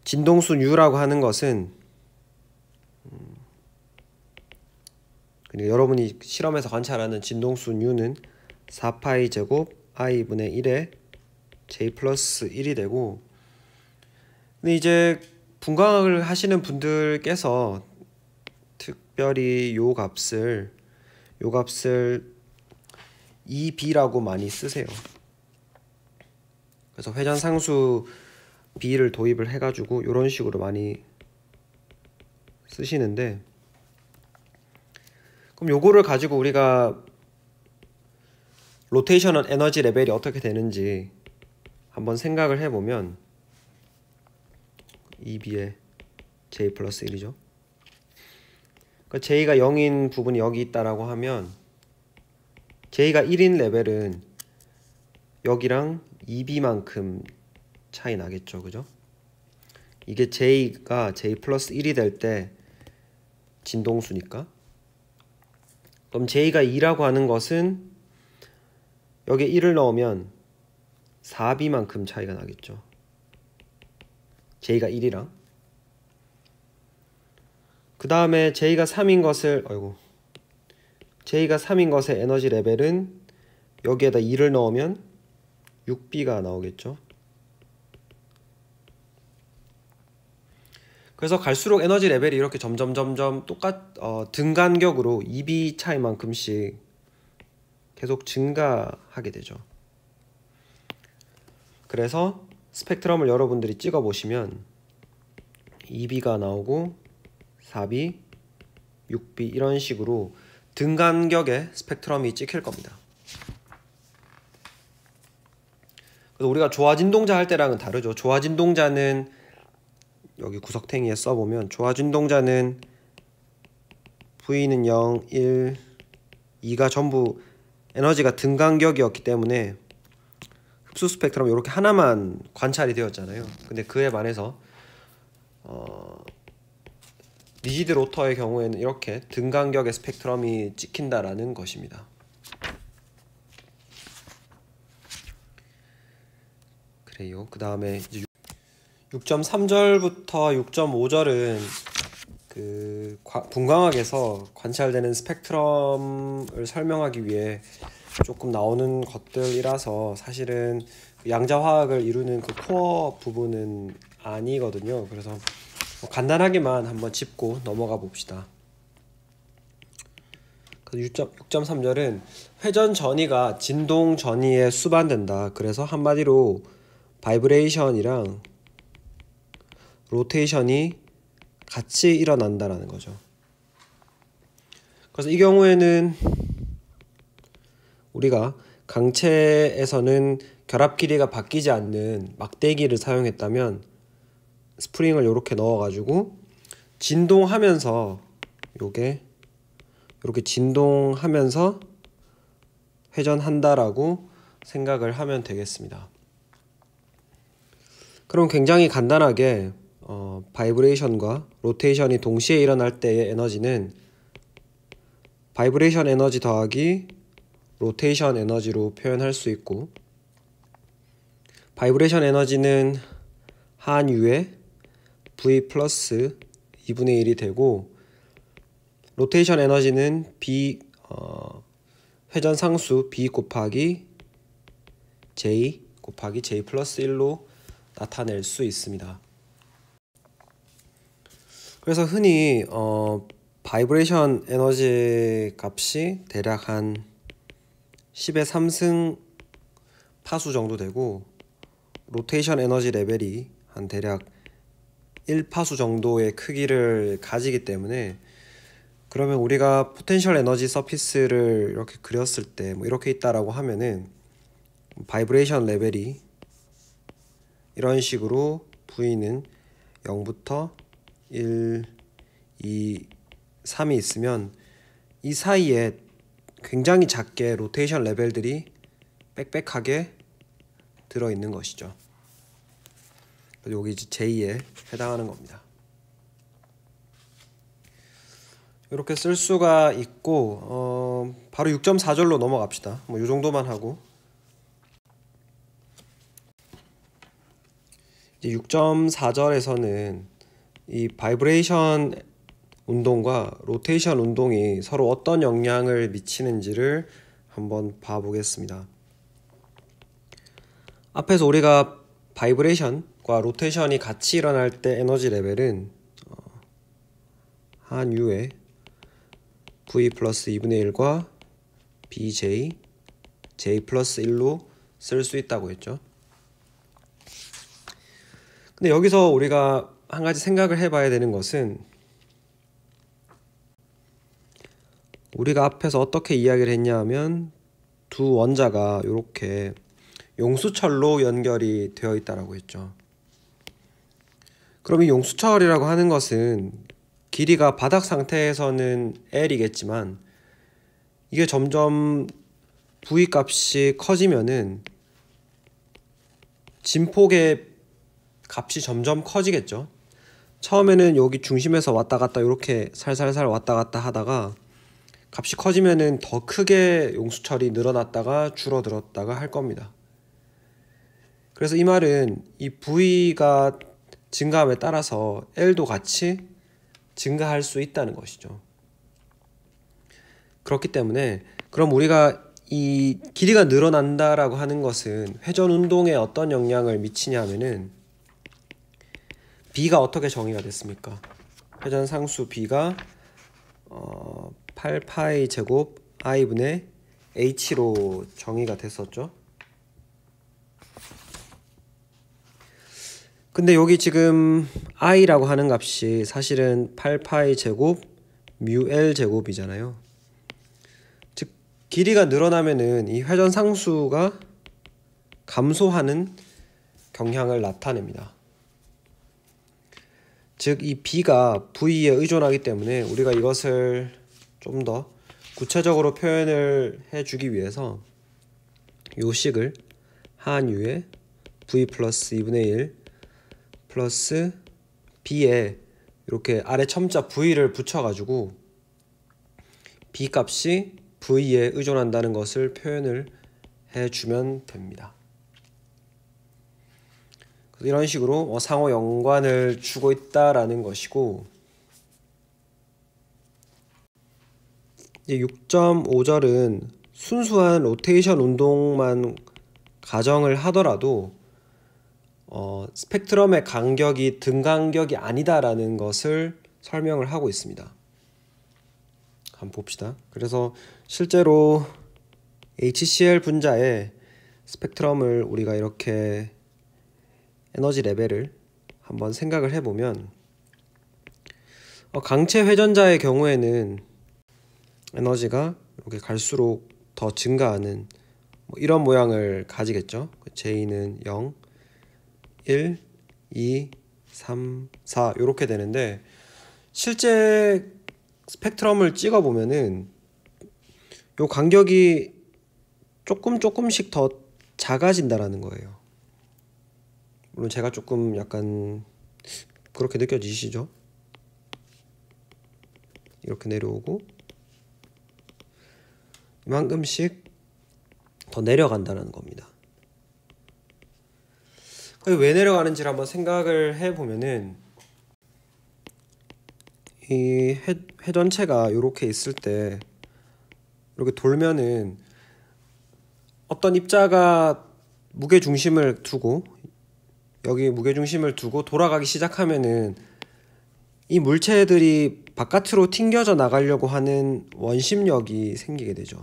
진동수 u라고 하는 것은 그러니까 여러분이 실험에서 관찰하는 진동수 u는 4파이 제곱 i분의 1에 j 플러스 1이 되고, 근데 이제 분광학을 하시는 분들께서 특별히 요 값을 2b라고 많이 쓰세요. 그래서 회전상수 b를 도입을 해가지고 이런 식으로 많이 쓰시는데, 그럼 요거를 가지고 우리가 로테이셔널 에너지 레벨이 어떻게 되는지 한번 생각을 해보면 2b에 j 플러스 1이죠. 그러니까 j가 0인 부분이 여기 있다라고 하면 j가 1인 레벨은 여기랑 2b만큼 차이 나겠죠, 그죠? 이게 j가 j 플러스 1이 될 때 진동수니까. 그럼 j가 2라고 하는 것은 여기에 1을 넣으면 4b만큼 차이가 나겠죠, j가 1이랑. 그 다음에 j가 3인 것의 에너지 레벨은 여기에다 2를 넣으면 6b가 나오겠죠. 그래서 갈수록 에너지 레벨이 이렇게 점점 등간격으로 2b 차이만큼씩 계속 증가하게 되죠. 그래서 스펙트럼을 여러분들이 찍어 보시면 2b가 나오고 4b, 6b 이런 식으로 등간격의 스펙트럼이 찍힐 겁니다. 그래서 우리가 조화진동자 할 때랑은 다르죠. 조화진동자는 여기 구석탱이에 써보면 조화진동자는 V는 0, 1, 2가 전부 에너지가 등간격이었기 때문에 흡수 스펙트럼 이렇게 하나만 관찰이 되었잖아요. 근데 그에 반해서 리지드 로터의 경우에는 이렇게 등간격의 스펙트럼이 찍힌다라는 것입니다. 그래요. 그 다음에 6.3절부터 6.5절은 그 분광학에서 관찰되는 스펙트럼을 설명하기 위해 조금 나오는 것들이라서 사실은 양자화학을 이루는 그 코어 부분은 아니거든요. 그래서 간단하게만 한번 짚고 넘어가 봅시다. 6.3절은 회전 전이가 진동 전이에 수반된다. 그래서 한마디로 바이브레이션이랑 로테이션이 같이 일어난다라는 거죠. 그래서 이 경우에는 우리가 강체에서는 결합 길이가 바뀌지 않는 막대기를 사용했다면 스프링을 이렇게 넣어가지고 진동하면서 요게 이렇게 진동하면서 회전한다라고 생각을 하면 되겠습니다. 그럼 굉장히 간단하게 바이브레이션과 로테이션이 동시에 일어날 때의 에너지는 바이브레이션 에너지 더하기 로테이션 에너지로 표현할 수 있고, 바이브레이션 에너지는 한U에 V 플러스 2분의 1이 되고, 로테이션 에너지는 회전 상수 B 곱하기 J 곱하기 J 플러스 1로 나타낼 수 있습니다. 그래서 흔히 바이브레이션 에너지 값이 대략 한 10의 3승 파수 정도 되고, 로테이션 에너지 레벨이 한 대략 1파수 정도의 크기를 가지기 때문에 그러면 우리가 포텐셜 에너지 서피스를 이렇게 그렸을 때 뭐 이렇게 있다라고 하면은 바이브레이션 레벨이 이런 식으로 V는 0부터 1, 2, 3이 있으면 이 사이에 굉장히 작게 로테이션 레벨들이 빽빽하게 들어있는 것이죠. 여기 이제 J에 해당하는 겁니다. 이렇게 쓸 수가 있고 바로 6.4절로 넘어갑시다. 뭐 이 정도만 하고 이제 6.4절에서는 이 바이브레이션 운동과 로테이션 운동이 서로 어떤 영향을 미치는지를 한번 봐보겠습니다. 앞에서 우리가 바이브레이션과 로테이션이 같이 일어날 때 에너지 레벨은 한 U에 V 플러스 2분의 1과 BJ, J 플러스 1로 쓸 수 있다고 했죠. 근데 여기서 우리가 한 가지 생각을 해봐야 되는 것은 우리가 앞에서 어떻게 이야기를 했냐 하면 두 원자가 이렇게 용수철로 연결이 되어 있다라고 했죠. 그럼 이 용수철이라고 하는 것은 길이가 바닥 상태에서는 L이겠지만 이게 점점 V 값이 커지면은 진폭의 값이 점점 커지겠죠. 처음에는 여기 중심에서 왔다 갔다 이렇게 살살살 왔다 갔다 하다가 값이 커지면은 더 크게 용수철이 늘어났다가 줄어들었다가 할 겁니다. 그래서 이 말은 이 V가 증가함에 따라서 L도 같이 증가할 수 있다는 것이죠. 그렇기 때문에 그럼 우리가 이 길이가 늘어난다라고 하는 것은 회전 운동에 어떤 영향을 미치냐 하면은 B가 어떻게 정의가 됐습니까? 회전 상수 B가 8파이 제곱 I분의 H로 정의가 됐었죠. 근데 여기 지금 I라고 하는 값이 사실은 8파이 제곱 뮤 L 제곱이잖아요. 즉 길이가 늘어나면은 이 회전 상수가 감소하는 경향을 나타냅니다. 즉 이 B가 V에 의존하기 때문에 우리가 이것을 좀 더 구체적으로 표현을 해주기 위해서 요 식을 한 U에 V 플러스 2분의 1 플러스 B에 이렇게 아래 첨자 V를 붙여가지고 B 값이 V에 의존한다는 것을 표현을 해주면 됩니다. 이런 식으로 상호 연관을 주고 있다라는 것이고, 이제 6.5절은 순수한 로테이션 운동만 가정을 하더라도 스펙트럼의 간격이 등간격이 아니다라는 것을 설명을 하고 있습니다. 한번 봅시다. 그래서 실제로 HCl 분자의 스펙트럼을 우리가 이렇게 에너지 레벨을 한번 생각을 해보면 강체 회전자의 경우에는 에너지가 이렇게 갈수록 더 증가하는 이런 모양을 가지겠죠. J는 0, 1, 2, 3, 4 이렇게 되는데 실제 스펙트럼을 찍어보면은 요 간격이 조금씩 더 작아진다라는 거예요. 물론 제가 조금 약간 그렇게 느껴지시죠? 이렇게 내려오고 이만큼씩 더 내려간다는 겁니다. 왜 내려가는지를 한번 생각을 해보면은 이 회전체가 이렇게 있을 때 이렇게 돌면은 어떤 입자가 무게중심을 두고 여기 무게중심을 두고 돌아가기 시작하면은 이 물체들이 바깥으로 튕겨져 나가려고 하는 원심력이 생기게 되죠.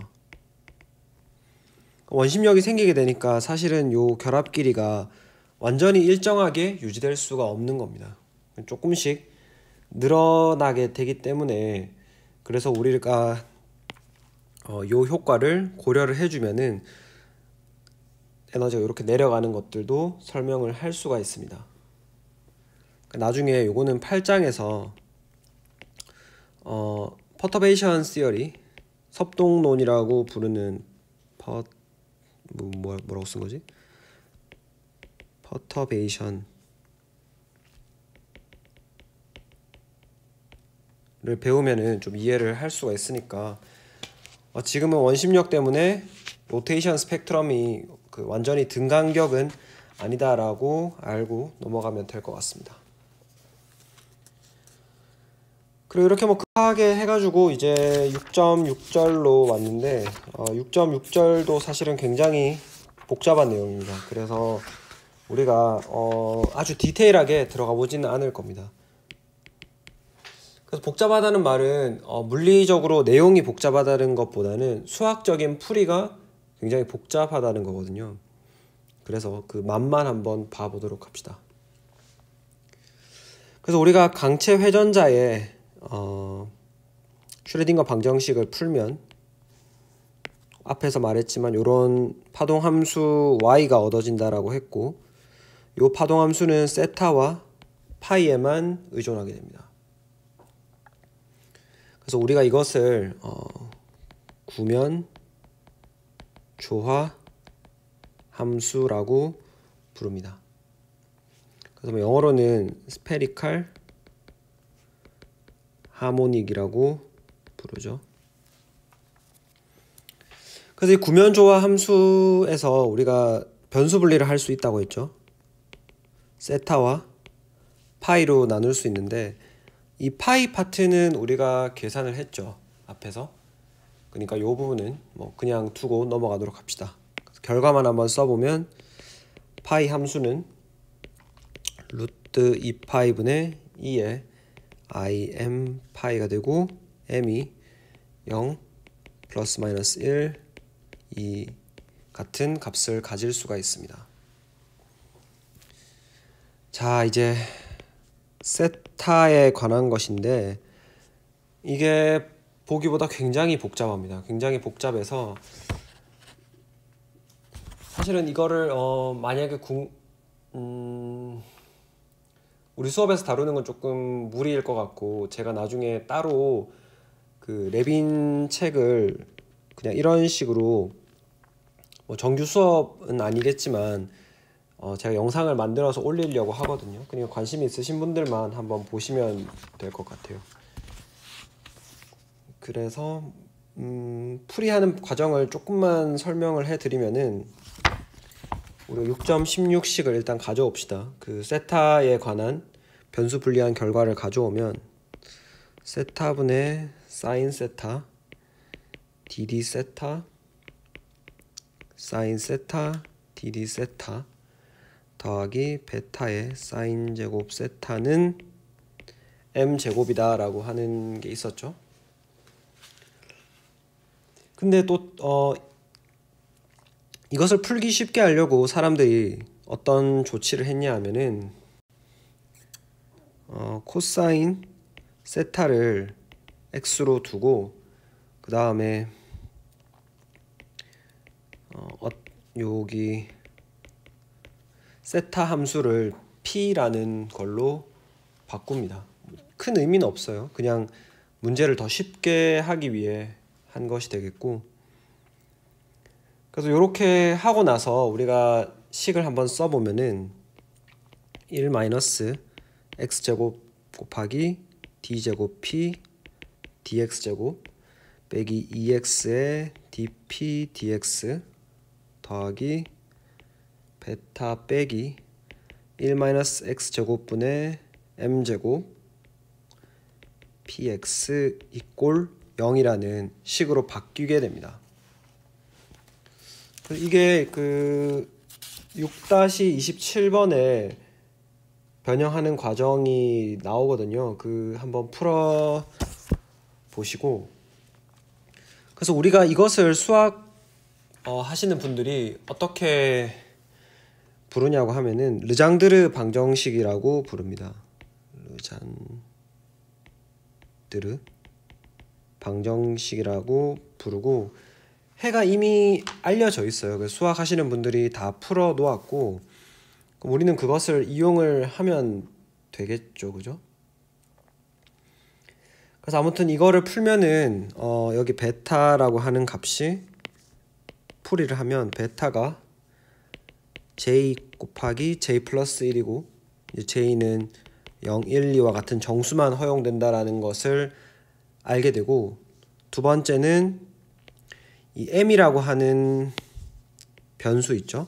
원심력이 생기게 되니까 사실은 요 결합 길이가 완전히 일정하게 유지될 수가 없는 겁니다. 조금씩 늘어나게 되기 때문에 그래서 우리가 요 효과를 고려를 해주면은 에너지가 이렇게 내려가는 것들도 설명을 할 수가 있습니다. 나중에 요거는 8장에서 퍼터베이션 시어리, 섭동론이라고 부르는 뭐라고 쓴 거지? 퍼터베이션을 배우면은 좀 이해를 할 수가 있으니까 지금은 원심력 때문에 로테이션 스펙트럼이 완전히 등간격은 아니다라고 알고 넘어가면 될 것 같습니다. 그리고 이렇게 급하게 해가지고 이제 6.6절로 왔는데 6.6절도 사실은 굉장히 복잡한 내용입니다. 그래서 우리가 아주 디테일하게 들어가 보지는 않을 겁니다. 그래서 복잡하다는 말은 물리적으로 내용이 복잡하다는 것보다는 수학적인 풀이가 굉장히 복잡하다는 거거든요. 그래서 그 맛만 한번 봐보도록 합시다. 그래서 우리가 강체 회전자의 슈레딩거 방정식을 풀면 앞에서 말했지만 이런 파동함수 y가 얻어진다라고 했고, 이 파동함수는 세타와 파이에만 의존하게 됩니다. 그래서 우리가 이것을 구면 조화 함수라고 부릅니다. 그래서 영어로는 스페리칼 하모닉이라고 부르죠. 그래서 이 구면조화 함수에서 우리가 변수 분리를 할 수 있다고 했죠. 세타와 파이로 나눌 수 있는데 이 파이 파트는 우리가 계산을 했죠, 앞에서. 그러니까 이 부분은 그냥 두고 넘어가도록 합시다. 결과만 한번 써보면 파이 함수는 루트 2파이분의 2에 im 파이가 되고 m이 0 플러스 마이너스 1 이 같은 값을 가질 수가 있습니다. 자, 이제 세타에 관한 것인데 이게 보기보다 굉장히 복잡합니다. 굉장히 복잡해서 사실은 이거를 만약에 우리 수업에서 다루는 건 조금 무리일 것 같고, 제가 나중에 따로 그 레빈 책을 그냥 이런 식으로 정규 수업은 아니겠지만 제가 영상을 만들어서 올리려고 하거든요. 그러니까 관심이 있으신 분들만 한번 보시면 될 것 같아요. 그래서 풀이하는 과정을 조금만 설명을 해드리면은 우리가 6.16식을 일단 가져옵시다. 그 세타에 관한 변수 분리한 결과를 가져오면 세타분의 사인 세타 dd 세타 사인 세타 dd 세타 더하기 베타의 사인 제곱 세타는 m 제곱이다 라고 하는 게 있었죠. 근데 또 이것을 풀기 쉽게 하려고 사람들이 어떤 조치를 했냐 하면은 코사인 세타를 x로 두고 그 다음에 여기 세타 함수를 p라는 걸로 바꿉니다. 큰 의미는 없어요. 그냥 문제를 더 쉽게 하기 위해 한 것이 되겠고, 그래서 이렇게 하고 나서 우리가 식을 한번 써보면은 1 마이너스 x제곱 곱하기 d제곱 p dx제곱 빼기 2x의 dp dx 더하기 베타 빼기 1 마이너스 x제곱분의 m제곱 px 이꼴 0이라는 식으로 바뀌게 됩니다. 이게 그 6-27번에 변형하는 과정이 나오거든요. 그 한번 풀어 보시고, 그래서 우리가 이것을 수학 하시는 분들이 어떻게 부르냐고 하면은 르장드르 방정식이라고 부릅니다. 르장드르. 방정식이라고 부르고, 해가 이미 알려져 있어요. 그래서 수학하시는 분들이 다 풀어 놓았고, 그럼 우리는 그것을 이용을 하면 되겠죠, 그죠? 그래서 아무튼 이거를 풀면은 여기 베타라고 하는 값이 풀이를 하면 베타가 j 곱하기 j 플러스 1이고, 이제 j는 0, 1, 2와 같은 정수만 허용된다라는 것을 알게 되고, 두 번째는 이 m이라고 하는 변수 있죠.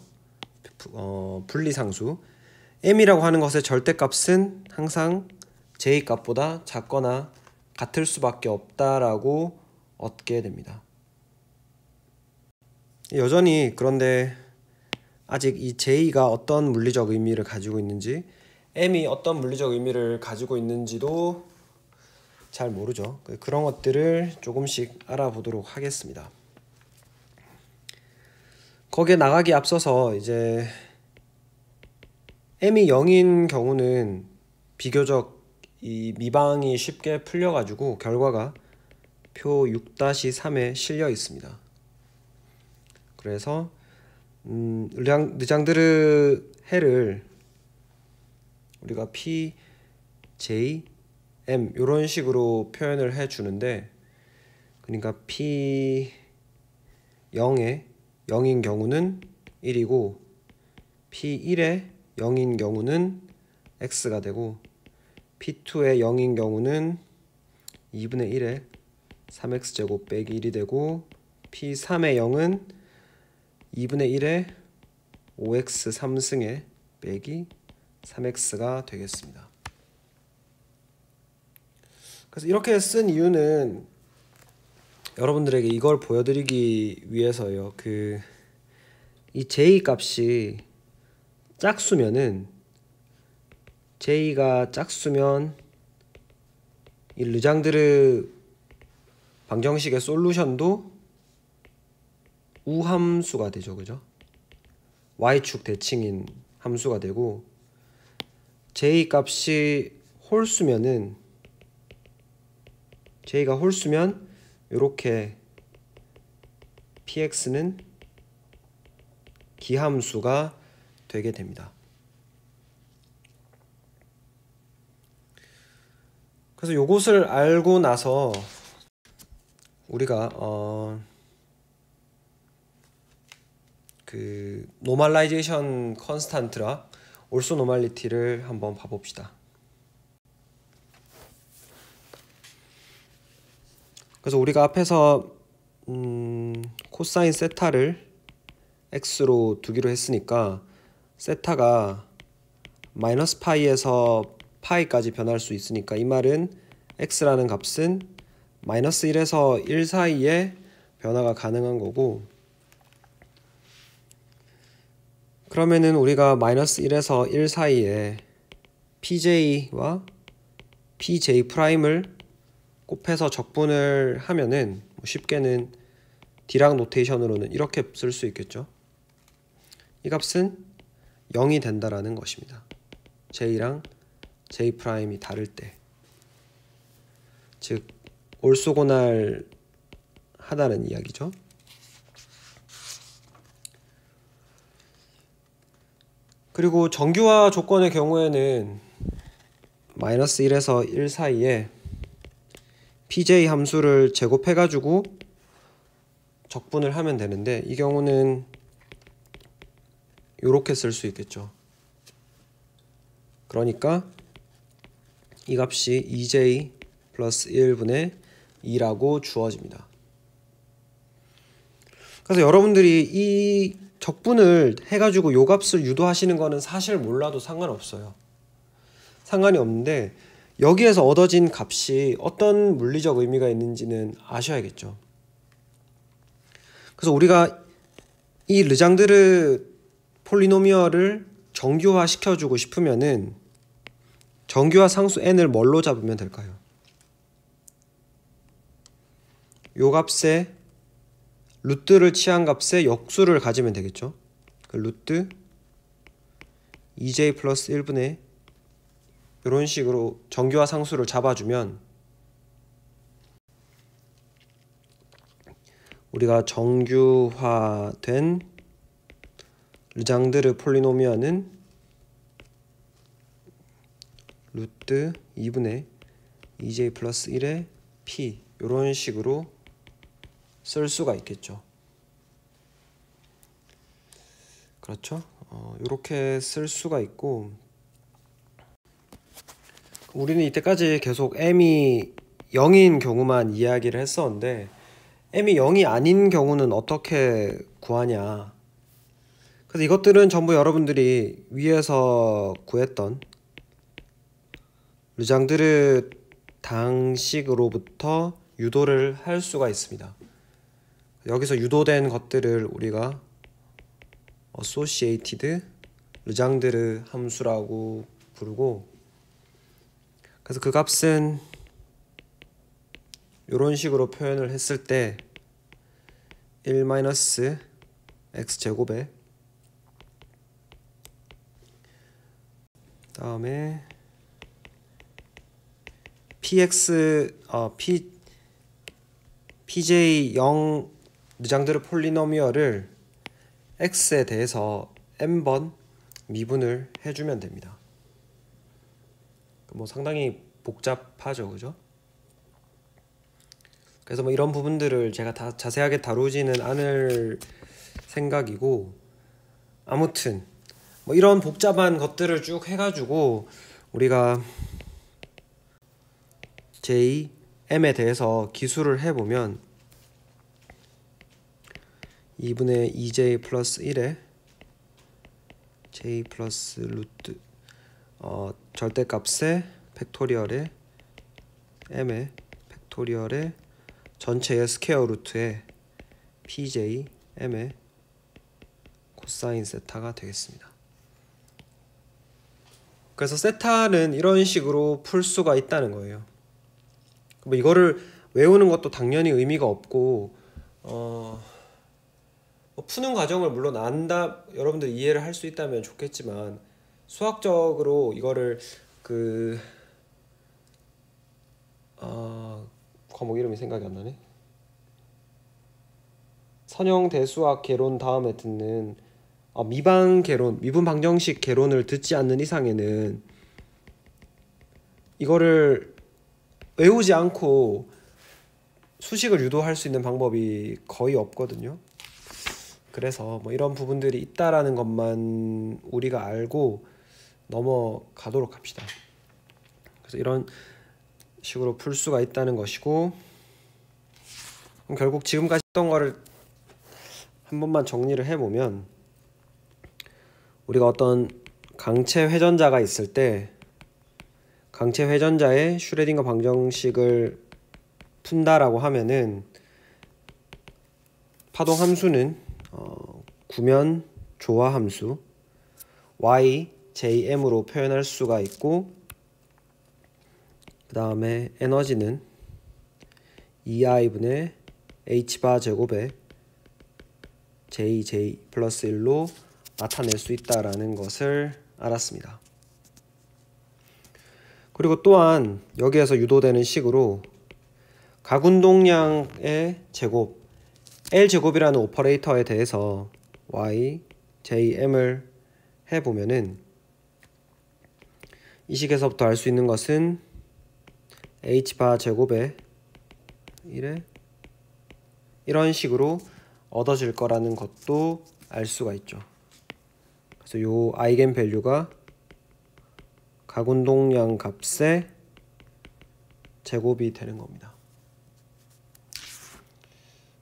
분리상수. m이라고 하는 것의 절대값은 항상 j 값보다 작거나 같을 수밖에 없다라고 얻게 됩니다. 여전히 그런데 아직 이 j가 어떤 물리적 의미를 가지고 있는지, m이 어떤 물리적 의미를 가지고 있는지도 잘 모르죠. 그런 것들을 조금씩 알아보도록 하겠습니다. 거기에 나가기 앞서서 이제 m이 0인 경우는 비교적 이 미방이 쉽게 풀려가지고 결과가 표 6-3에 실려 있습니다. 그래서 르장드르 해를 우리가 P, J, M 이런 식으로 표현을 해주는데, 그러니까 P 0인 경우는 1이고 P1에 0인 경우는 X가 되고, P2에 0인 경우는 2분의 1에 3X제곱 빼기 1이 되고, P3의 0은 2분의 1에 5X 3승에 빼기 3X가 되겠습니다. 그래서 이렇게 쓴 이유는 여러분들에게 이걸 보여드리기 위해서예요. 이 J 값이 짝수면은, J가 짝수면 이 르장드르 방정식의 솔루션도 우함수가 되죠, 그죠? y축 대칭인 함수가 되고, j 값이 홀수면은, j가 홀수면 이렇게 px는 기함수가 되게 됩니다. 그래서 요것을 알고 나서 우리가 노멀라이제이션 컨스탄트라 올소 노멀리티를 한번 봐봅시다. 그래서 우리가 앞에서 코사인 세타를 x로 두기로 했으니까, 세타가 마이너스 파이에서 파이까지 변할 수 있으니까, 이 말은 x라는 값은 마이너스 1에서 1 사이에 변화가 가능한 거고, 그러면은 우리가 마이너스 1에서 1 사이에 pj와 pj 프라임을 곱해서 적분을 하면은 쉽게는 디락 노테이션으로는 이렇게 쓸 수 있겠죠. 이 값은 0이 된다라는 것입니다. j랑 j 프라임이 다를 때, 즉 올소고날 하다는 이야기죠. 그리고 정규화 조건의 경우에는 마이너스 1에서 1 사이에 pj 함수를 제곱해가지고 적분을 하면 되는데, 이 경우는 이렇게 쓸 수 있겠죠. 그러니까 이 값이 2j 플러스 1분의 2라고 주어집니다. 그래서 여러분들이 이 적분을 해가지고 요 값을 유도하시는 거는 사실 몰라도 상관없어요. 상관이 없는데, 여기에서 얻어진 값이 어떤 물리적 의미가 있는지는 아셔야겠죠. 그래서 우리가 이 르장드르 폴리노미얼을 정규화 시켜주고 싶으면은 정규화 상수 n을 뭘로 잡으면 될까요? 요 값에 루트를 취한 값에 역수를 가지면 되겠죠. 그 루트 2j 플러스 1분의 이런 식으로 정규화 상수를 잡아주면 우리가 정규화된 르장드르 폴리노미어는 루트 2분의 2j 플러스 1의 p 이런 식으로 쓸 수가 있겠죠. 그렇죠? 이렇게 쓸 수가 있고, 우리는 이때까지 계속 m이 0인 경우만 이야기를 했었는데 m이 0이 아닌 경우는 어떻게 구하냐. 그래서 이것들은 전부 여러분들이 위에서 구했던 르장드르 당식으로부터 유도를 할 수가 있습니다. 여기서 유도된 것들을 우리가 associated 르장드르 함수라고 부르고, 그래서 그 값은 이런 식으로 표현을 했을 때 1-x제곱에 다음에 pj0 르장드르 폴리노미얼을 x에 대해서 n번 미분을 해주면 됩니다. 뭐 상당히 복잡하죠, 그죠? 그래서 뭐 이런 부분들을 제가 다 자세하게 다루지는 않을 생각이고, 아무튼 뭐 이런 복잡한 것들을 쭉 해가지고 우리가 JM에 대해서 기술을 해보면 2분의 2j 플러스 1에 j 플러스 루트 절대값의 팩토리얼에 m의 팩토리얼에 전체의 스퀘어 루트에 pj m의 코사인 세타가 되겠습니다. 그래서 세타는 이런 식으로 풀 수가 있다는 거예요. 뭐 이거를 외우는 것도 당연히 의미가 없고, 뭐 푸는 과정을 물론 여러분들이 이해를 할 수 있다면 좋겠지만, 수학적으로 이거를 과목 이름이 생각이 안 나네. 선형 대수학 개론 다음에 듣는 미분 방정식 개론을 듣지 않는 이상에는 이거를 외우지 않고 수식을 유도할 수 있는 방법이 거의 없거든요. 그래서 뭐 이런 부분들이 있다라는 것만 우리가 알고 넘어가도록 합시다. 그래서 이런 식으로 풀 수가 있다는 것이고, 그럼 결국 지금까지 했던 거를 한 번만 정리를 해보면, 우리가 어떤 강체 회전자가 있을 때 강체 회전자의 슈레딩거 방정식을 푼다라고 하면은 파동 함수는 구면 조화 함수 yjm으로 표현할 수가 있고, 그 다음에 에너지는 2i분의 h바 제곱에 jj 플러스 1로 나타낼 수 있다라는 것을 알았습니다. 그리고 또한 여기에서 유도되는 식으로 각운동량의 제곱 L제곱이라는 오퍼레이터에 대해서 yjm을 해보면은 이 식에서부터 알 수 있는 것은 h바 제곱에 1에 이런 식으로 얻어질 거라는 것도 알 수가 있죠. 그래서 요 아이겐 밸류가 각운동량 값의 제곱이 되는 겁니다.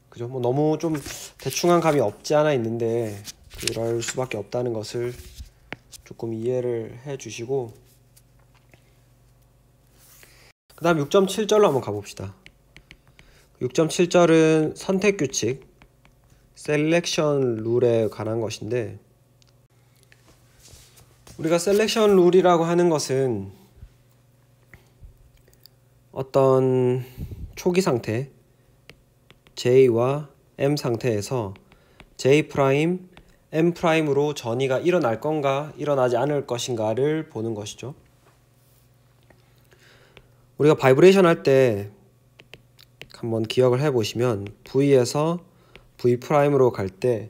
그죠? 뭐 너무 좀 대충한 감이 없지 않아 있는데 그럴 수밖에 없다는 것을 조금 이해를 해 주시고, 그 다음 6.7절로 한번 가봅시다. 6.7절은 선택규칙 셀렉션 룰에 관한 것인데, 우리가 셀렉션 룰이라고 하는 것은 어떤 초기 상태 J와 M 상태에서 J', M''으로 전이가 일어날 건가 일어나지 않을 것인가를 보는 것이죠. 우리가 바이브레이션 할 때 한번 기억을 해보시면 V에서 V'으로 갈 때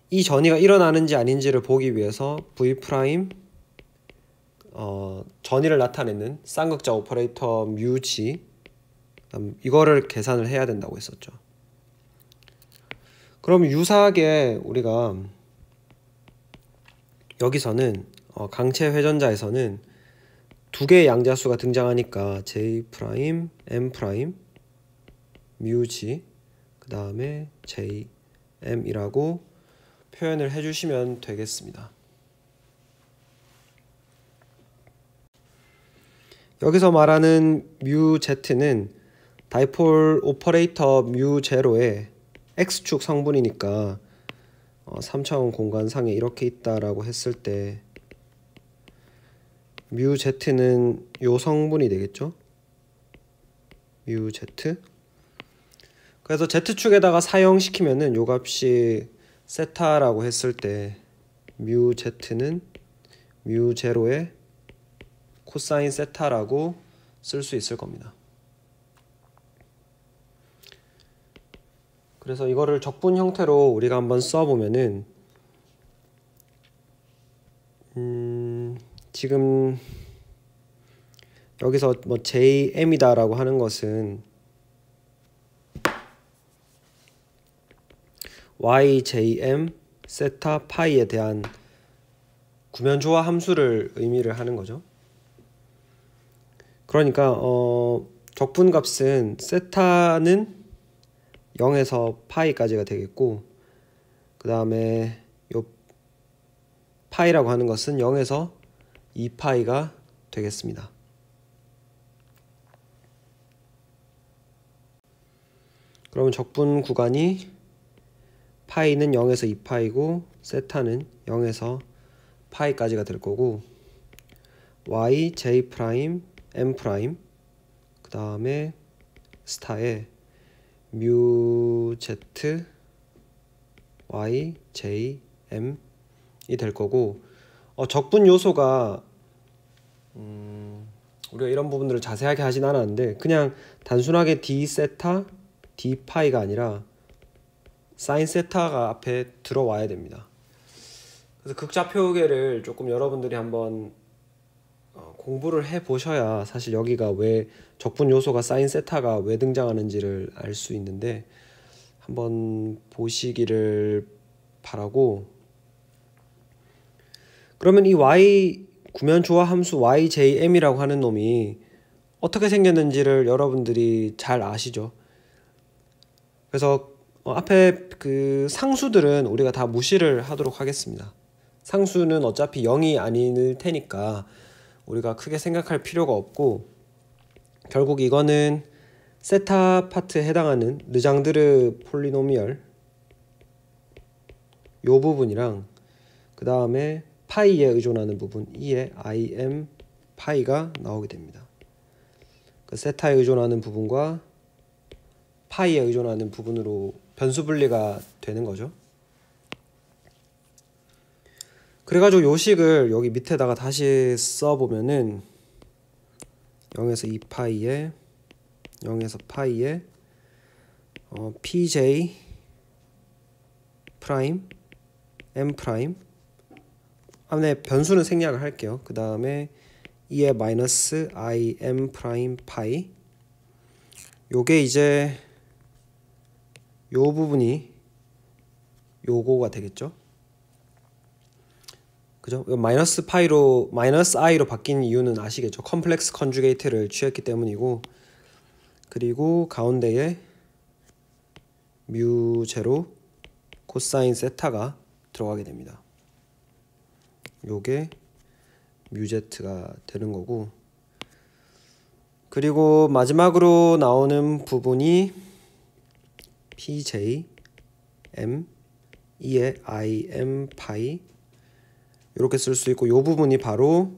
이 전이가 일어나는지 아닌지를 보기 위해서 V' 전이를 나타내는 쌍극자 오퍼레이터 뮤g 이거를 계산을 해야 된다고 했었죠. 그럼 유사하게 우리가 여기서는 강체 회전자에서는 두 개의 양자수가 등장하니까 J', M', 뮤g 그 다음에 JM이라고 표현을 해주시면 되겠습니다. 여기서 말하는 뮤z는 다이폴 오퍼레이터 뮤0의 x축 성분이니까 3차원 공간상에 이렇게 있다라고 했을 때 뮤z는 요 성분이 되겠죠? 뮤z. 그래서 z축에다가 사형시키면은 요 값이 세타라고 했을 때 뮤z는 뮤0의 코사인 세타라고 쓸 수 있을 겁니다. 그래서 이거를 적분 형태로 우리가 한번 써보면은 지금 여기서 뭐 JM이다 라고 하는 것은 YJM 세타 파이에 대한 구면조화 함수를 의미를 하는 거죠. 그러니까 적분값은 세타는 0에서 파이까지가 되겠고 그 다음에 요 파이라고 하는 것은 0에서 2파이가 되겠습니다. 그러면 적분 구간이 파이는 0에서 2파이고 세타는 0에서 파이까지가 될 거고 y, j', m' 그 다음에 스타에 뮤z, y, j, m이 될 거고 적분 요소가 우리가 이런 부분들을 자세하게 하진 않았는데 그냥 단순하게 d 세타, d 파이가 아니라 사인 세타가 앞에 들어와야 됩니다. 그래서 극좌표계를 조금 여러분들이 한번 공부를 해 보셔야 사실 여기가 왜 적분 요소가 사인 세타가 왜 등장하는지를 알 수 있는데 한번 보시기를 바라고, 그러면 이 y 구면 조화 함수 yjm이라고 하는 놈이 어떻게 생겼는지를 여러분들이 잘 아시죠? 그래서 앞에 그 상수들은 우리가 다 무시를 하도록 하겠습니다. 상수는 어차피 0이 아닐 테니까 우리가 크게 생각할 필요가 없고, 결국 이거는 세타 파트에 해당하는 르장드르 폴리노미얼 요 부분이랑 그 다음에 파이에 의존하는 부분 2의 im 파이가 나오게 됩니다. 그 세타에 의존하는 부분과 파이에 의존하는 부분으로 변수 분리가 되는 거죠. 그래가지고 요 식을 여기 밑에다가 다시 써보면은 0에서 2파이에 0에서 파이에 pj 프라임 m 프라임 안에 변수는 생략을 할게요. 그 다음에 2의 마이너스 im 프라임 파이, 요게 이제 요 부분이 요거가 되겠죠. 그죠? 마이너스 파이로 마이너스 i로 바뀐 이유는 아시겠죠? 컴플렉스 컨주게이트를 취했기 때문이고, 그리고 가운데에 뮤0 코사인 세타가 들어가게 됩니다. 요게 뮤z가 되는 거고, 그리고 마지막으로 나오는 부분이 pj m 2의 im 파이 이렇게 쓸 수 있고, 요 부분이 바로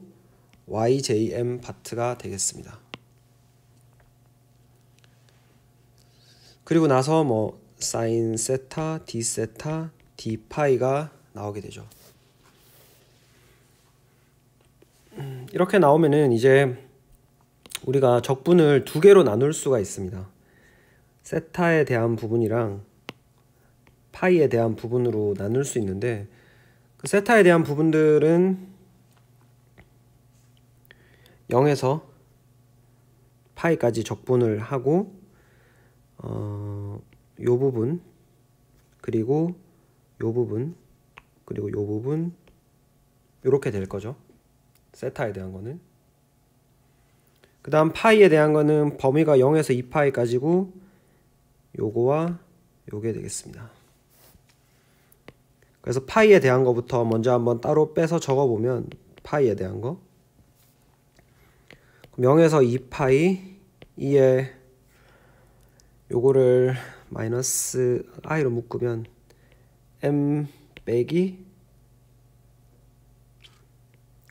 yjm 파트가 되겠습니다. 그리고 나서 뭐 사인 세타, d 세타, d 파이가 나오게 되죠. 이렇게 나오면은 이제 우리가 적분을 두 개로 나눌 수가 있습니다. 세타에 대한 부분이랑 파이에 대한 부분으로 나눌 수 있는데, 그 세타에 대한 부분들은 0에서 파이까지 적분을 하고 요 부분, 그리고 요 부분, 그리고 요 부분, 이렇게 될 거죠. 세타에 대한 거는. 그 다음 파이에 대한 거는 범위가 0에서 2파이까지고 요거와 요게 되겠습니다. 그래서 파이에 대한 거부터 먼저 한번 따로 빼서 적어보면, 파이에 대한 거 0에서 2파이 2에 요거를 마이너스 i로 묶으면 m 빼기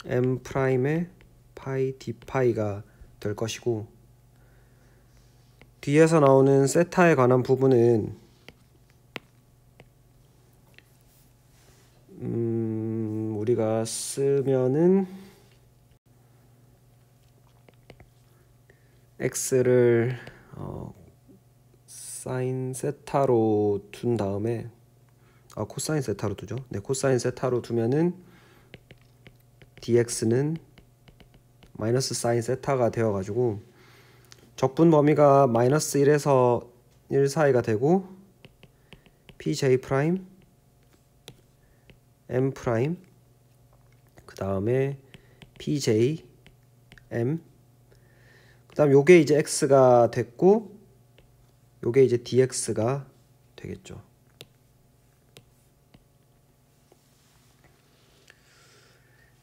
m 프라임의 파이 d파이가 될 것이고, 뒤에서 나오는 세타에 관한 부분은 우리가 쓰면은 x를 사인 세타로 둔 다음에 코사인 세타로 두죠. 네, 코사인 세타로 두면은 dx는 마이너스 사인 세타가 되어가지고 적분 범위가 마이너스 1에서 1 사이가 되고, pj 프라임 m 프라임 그 다음에 pj m, 그 다음 요게 이제 x가 됐고 요게 이제 dx가 되겠죠.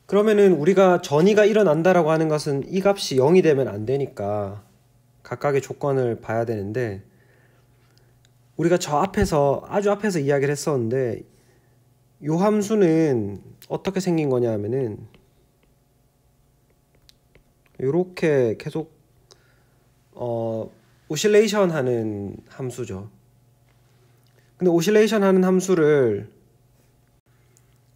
그러면은 우리가 전이가 일어난다라고 하는 것은 이 값이 0이 되면 안 되니까 각각의 조건을 봐야 되는데, 우리가 저 앞에서 아주 앞에서 이야기를 했었는데, 요 함수는 어떻게 생긴 거냐 하면은 요렇게 계속 오실레이션 하는 함수죠. 근데 오실레이션 하는 함수를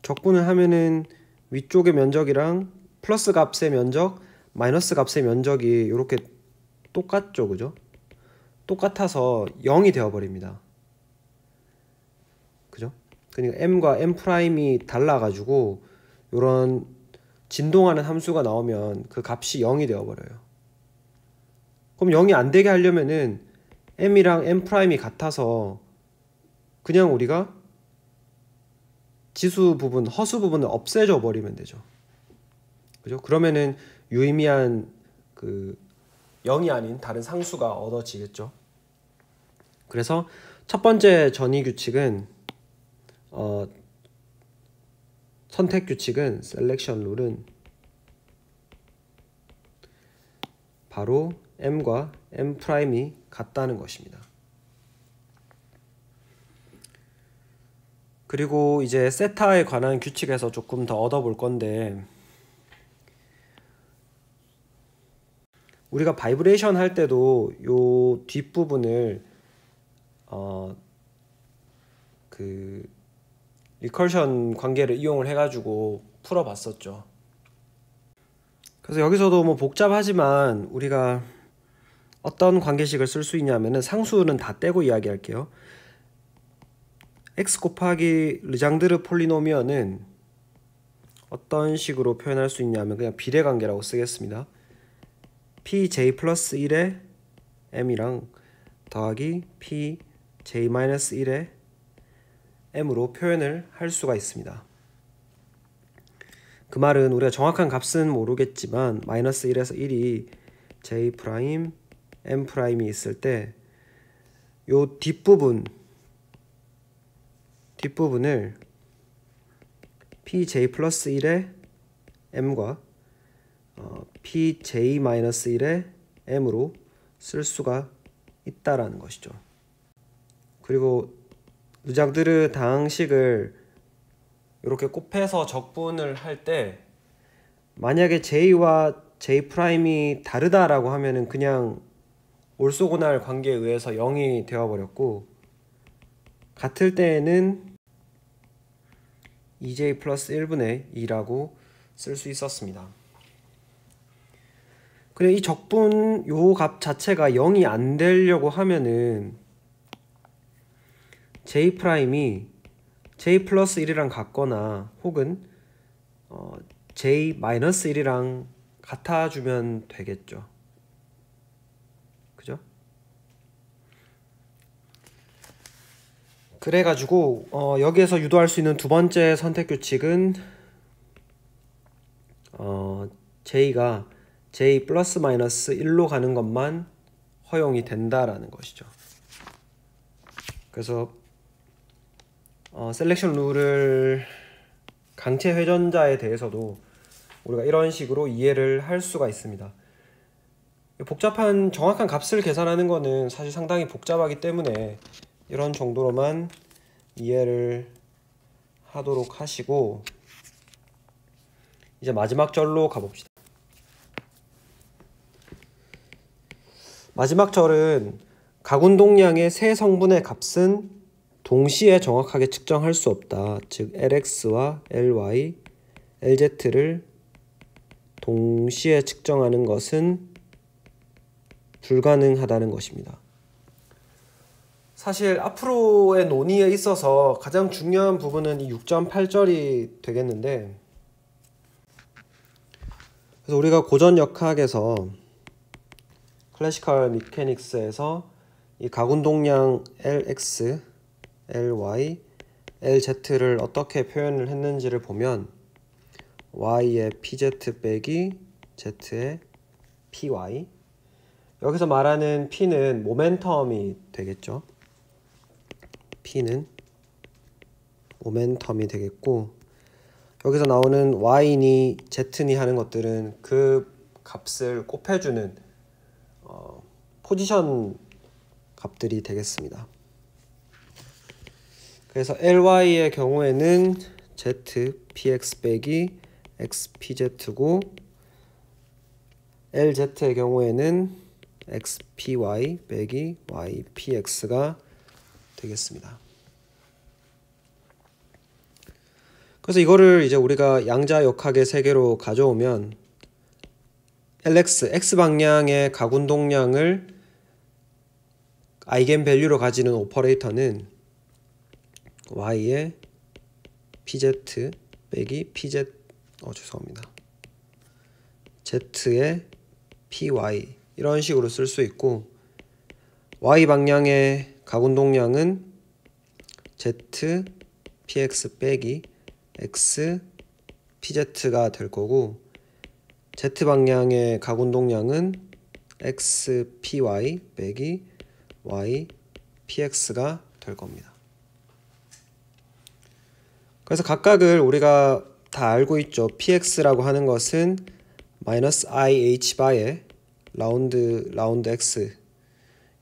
적분을 하면은 위쪽의 면적이랑 플러스 값의 면적, 마이너스 값의 면적이 이렇게 똑같죠, 그죠? 똑같아서 0이 되어버립니다. 그죠? 그러니까 m과 m 프라임이 달라가지고 이런 진동하는 함수가 나오면 그 값이 0이 되어버려요. 그럼 0이 안 되게 하려면은 m이랑 m 프라임이 같아서 그냥 우리가 지수 부분, 허수 부분을 없애줘 버리면 되죠. 그죠? 그러면은 유의미한 그 0이 아닌 다른 상수가 얻어지겠죠. 그래서 첫 번째 전이 규칙은 선택 규칙은 셀렉션 룰은 바로 m과 m 프라임이 같다는 것입니다. 그리고 이제 세타에 관한 규칙에서 조금 더 얻어볼 건데, 우리가 바이브레이션 할 때도 요 뒷부분을 그 리커션 관계를 이용을 해가지고 풀어봤었죠. 그래서 여기서도 뭐 복잡하지만 우리가 어떤 관계식을 쓸 수 있냐면은, 상수는 다 떼고 이야기할게요. x 곱하기 르장드르 폴리노미어는 어떤 식으로 표현할 수 있냐면 그냥 비례관계라고 쓰겠습니다. pj 플러스 1의 m이랑 더하기 pj 마이너스 1의 m으로 표현을 할 수가 있습니다. 그 말은 우리가 정확한 값은 모르겠지만 마이너스 1에서 1이 j 프라임 m 프라임이 있을 때 요 뒷부분을 pj 플러스 1의 m과 pj 마이너스 1의 m으로 쓸 수가 있다라는 것이죠. 그리고 르장드르 당식을 이렇게 곱해서 적분을 할 때 만약에 j와 j 프라임이 다르다라고 하면은 그냥 올소고날 관계에 의해서 0이 되어버렸고, 같을 때에는 2j 플러스 1분의 2라고 쓸 수 있었습니다. 그래, 이 적분 요 값 자체가 0이 안 되려고 하면은 j 프라임이 j 플러스 1이랑 같거나 혹은 j 마이너스 1이랑 같아주면 되겠죠. 그죠? 그래가지고 여기에서 유도할 수 있는 두 번째 선택 규칙은 j가 j 플러스 마이너스 1로 가는 것만 허용이 된다라는 것이죠. 그래서 셀렉션 룰을 강체 회전자에 대해서도 우리가 이런 식으로 이해를 할 수가 있습니다. 복잡한 정확한 값을 계산하는 거는 사실 상당히 복잡하기 때문에 이런 정도로만 이해를 하도록 하시고, 이제 마지막 절로 가봅시다. 마지막 절은 각운동량의 세 성분의 값은 동시에 정확하게 측정할 수 없다. 즉 Lx와 Ly, Lz를 동시에 측정하는 것은 불가능하다는 것입니다. 사실 앞으로의 논의에 있어서 가장 중요한 부분은 이 6.8절이 되겠는데, 그래서 우리가 고전 역학에서 클래시컬 미케닉스에서 이 각운동량 Lx, Ly, Lz를 어떻게 표현을 했는지를 보면 y의 pz 빼기 z의 py, 여기서 말하는 p는 모멘텀이 되겠죠. p는 모멘텀이 되겠고, 여기서 나오는 y니 z니 하는 것들은 그 값을 곱해주는 포지션 값들이 되겠습니다. 그래서 ly의 경우에는 z px 빼기 x pz고, lz의 경우에는 x py 빼기 y px가 되겠습니다. 그래서 이거를 이제 우리가 양자 역학의 세계로 가져오면 Lx, x방향의 각운동량을 아이겐 밸류로 가지는 오퍼레이터는 y의 pz 빼기 pz z의 py, 이런 식으로 쓸 수 있고, y 방향의 각운동량은 z px 빼기 x pz가 될 거고, z 방향의 각운동량은 x py 빼기 y px가 될 겁니다. 그래서 각각을 우리가 다 알고 있죠. px라고 하는 것은 마이너스 ih 바에 라운드 x,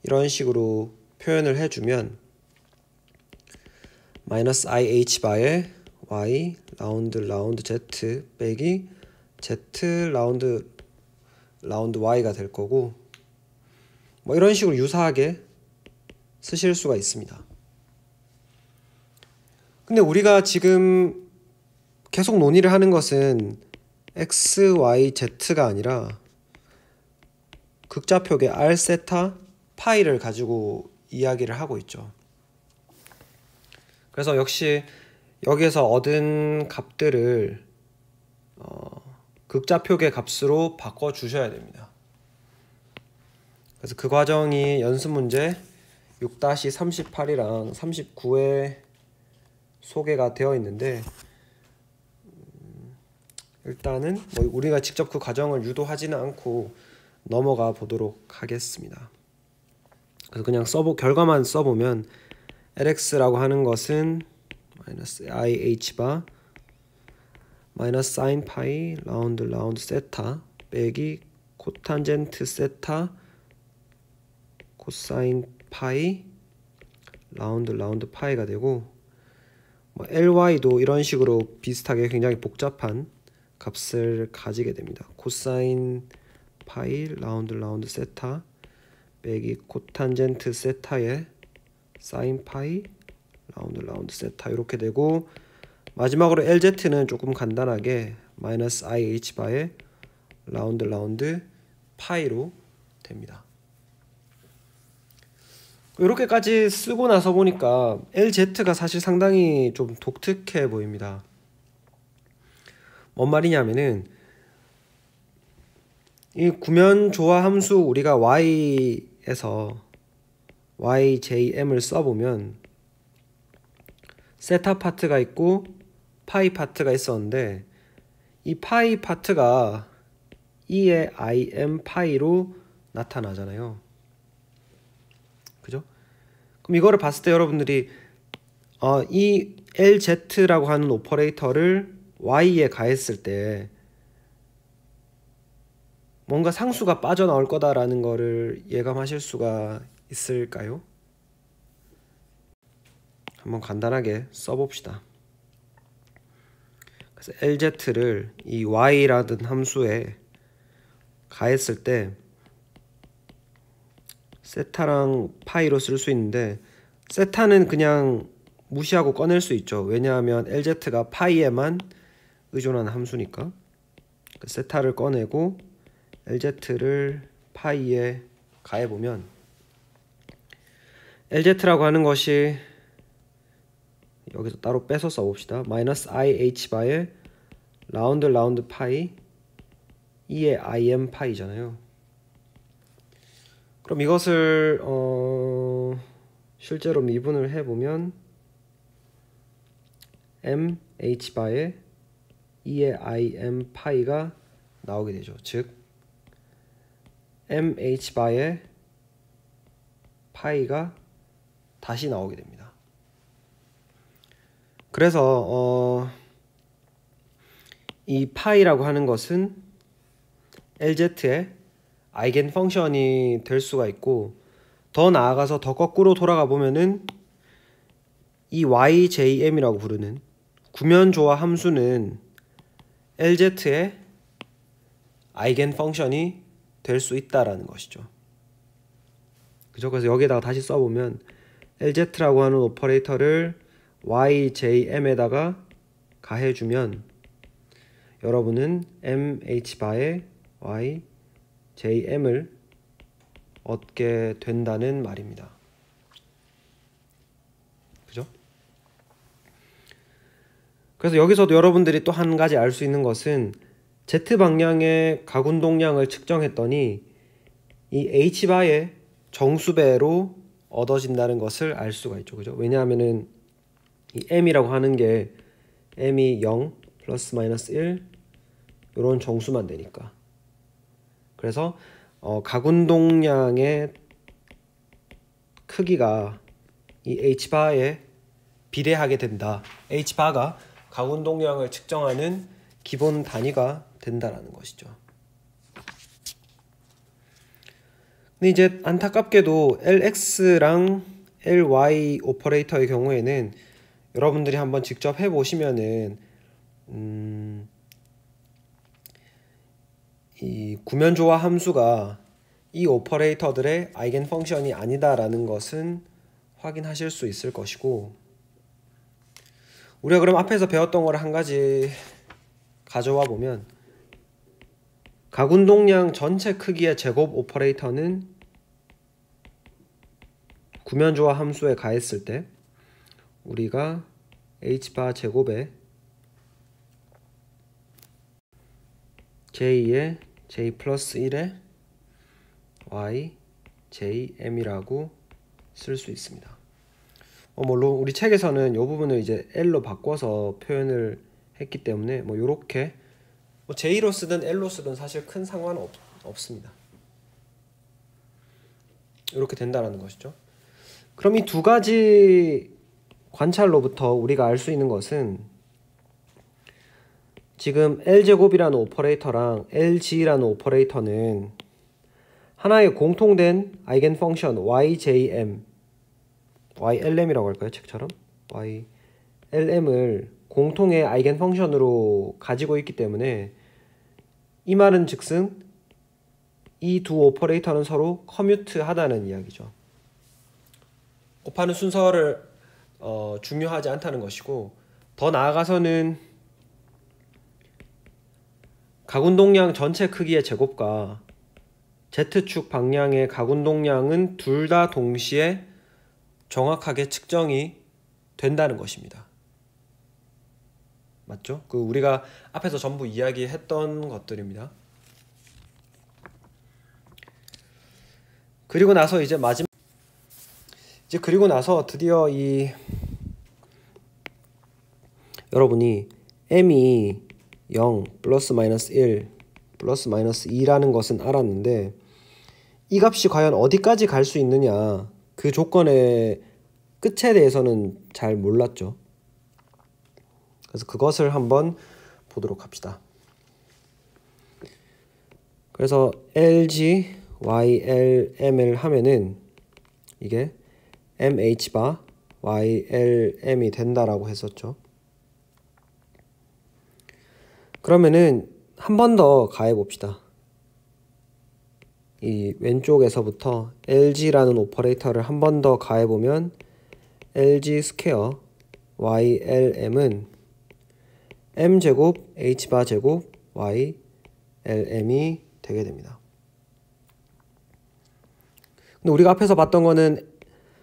이런 식으로 표현을 해주면 마이너스 ih 바에 y 라운드 z 빼기 z 라운드 y가 될 거고, 뭐 이런 식으로 유사하게 쓰실 수가 있습니다. 근데 우리가 지금 계속 논의를 하는 것은 x, y, z가 아니라 극좌표계 r 세타 파이를 가지고 이야기를 하고 있죠. 그래서 역시 여기에서 얻은 값들을 극좌표계 값으로 바꿔 주셔야 됩니다. 그래서 그 과정이 연습 문제 6-38이랑 39에 소개가 되어 있는데, 일단은 뭐 우리가 직접 그 과정을 유도하지는 않고 넘어가 보도록 하겠습니다. 그래서 그냥 결과만 써보면 Lx라고 하는 것은 마이너스 ih 바 마이너스 사인 파이 라운드 세타 빼기 코탄젠트 세타 코사인 파이 라운드 파이가 되고, 뭐 ly도 이런 식으로 비슷하게 굉장히 복잡한 값을 가지게 됩니다. 코사인 파이 라운드 세타 빼기 코탄젠트 세타의 사인 파이 라운드 세타, 이렇게 되고, 마지막으로 LZ는 조금 간단하게 마이너스 IH 바의 라운드 파이로 됩니다. 이렇게까지 쓰고 나서 보니까 LZ가 사실 상당히 좀 독특해 보입니다. 뭔 말이냐면은 이 구면조화 함수 우리가 y에서 yjm을 써보면 세타 파트가 있고 파이 파트가 있었는데 이 파이 파트가 2의 im 파이로 나타나잖아요. 그죠? 그럼 이거를 봤을 때 여러분들이 이 LZ라고 하는 오퍼레이터를 y에 가했을 때 뭔가 상수가 빠져나올 거다라는 거를 예감하실 수가 있을까요? 한번 간단하게 써봅시다. 그래서 LZ를 이 y라는 함수에 가했을 때 세타랑 파이로 쓸 수 있는데 세타는 그냥 무시하고 꺼낼 수 있죠. 왜냐하면 LZ가 파이에만 의존하는 함수니까. 세타를 꺼내고 LZ를 파이에 가해보면 LZ라고 하는 것이 여기서 따로 빼서 써봅시다. 마이너스 IH 바에 라운드 파이 2의 IM 파이잖아요. 그럼 이것을 실제로 미분을 해보면 MH 바에 2의 IM 파이가 나오게 되죠. 즉 MH 바에 파이가 다시 나오게 됩니다. 그래서 이 파이라고 하는 것은 LZ의 아이겐 펑션이 될 수가 있고 더 나아가서 더 거꾸로 돌아가 보면은 이 yjm이라고 부르는 구면조화 함수는 LZ의 아이겐 펑션이 될 수 있다라는 것이죠. 그죠? 그래서 여기에다가 다시 써보면 LZ라고 하는 오퍼레이터를 yjm에다가 가해주면 여러분은 mh바의 yjm을 얻게 된다는 말입니다. 그죠? 그래서 여기서도 여러분들이 또 한 가지 알 수 있는 것은 Z방향의 가군동량을 측정했더니 이 H바의 정수배로 얻어진다는 것을 알 수가 있죠. 그죠? 왜냐하면은 이 M이라고 하는 게 M이 0 플러스 마이너스 1 이런 정수만 되니까. 그래서 가군동량의 크기가 이 H바에 비례하게 된다. H바가 가군동량을 측정하는 기본 단위가 된다라는 것이죠. 근데 이제 안타깝게도 LX랑 LY 오퍼레이터의 경우에는 여러분들이 한번 직접 해보시면은 이 구면조화 함수가 이 오퍼레이터들의 아이겐 펑션이 아니다라는 것은 확인하실 수 있을 것이고 우리가 그럼 앞에서 배웠던 거를 한 가지 가져와 보면 가군동량 전체 크기의 제곱 오퍼레이터는 구면조화 함수에 가했을 때 우리가 h바 제곱에 j의 j 플러스 1의 y jm이라고 쓸 수 있습니다. 물론 우리 책에서는 이 부분을 이제 L로 바꿔서 표현을 했기 때문에 요렇게 J로 쓰든 L로 쓰든 사실 큰 상관은 없습니다. 이렇게 된다는 것이죠. 그럼 이 두 가지 관찰로부터 우리가 알 수 있는 것은 지금 L제곱이라는 오퍼레이터랑 LG라는 오퍼레이터는 하나의 공통된 아이겐 펑션 YJM, YLM이라고 할까요? 책처럼? YLM을 공통의 아이겐 펑션으로 가지고 있기 때문에 이 말은 즉슨 이 두 오퍼레이터는 서로 커뮤트하다는 이야기죠. 곱하는 순서를 중요하지 않다는 것이고 더 나아가서는 가군동량 전체 크기의 제곱과 Z축 방향의 가군동량은 둘 다 동시에 정확하게 측정이 된다는 것입니다. 맞죠? 그 우리가 앞에서 전부 이야기했던 것들입니다. 그리고 나서 이제 그리고 나서 드디어 여러분이 m이 0 플러스 마이너스 1 플러스 마이너스 2라는 것은 알았는데 이 값이 과연 어디까지 갈 수 있느냐, 그 조건의 끝에 대해서는 잘 몰랐죠. 그래서 그것을 한번 보도록 합시다. 그래서 LG YLM을 하면은 이게 MH바 YLM이 된다라고 했었죠. 그러면은 한 번 더 가해 봅시다. 이 왼쪽에서부터 LG라는 오퍼레이터를 한 번 더 가해 보면 LG 스퀘어 YLM은 M제곱 H바 제곱 YLM이 되게 됩니다. 근데 우리가 앞에서 봤던 거는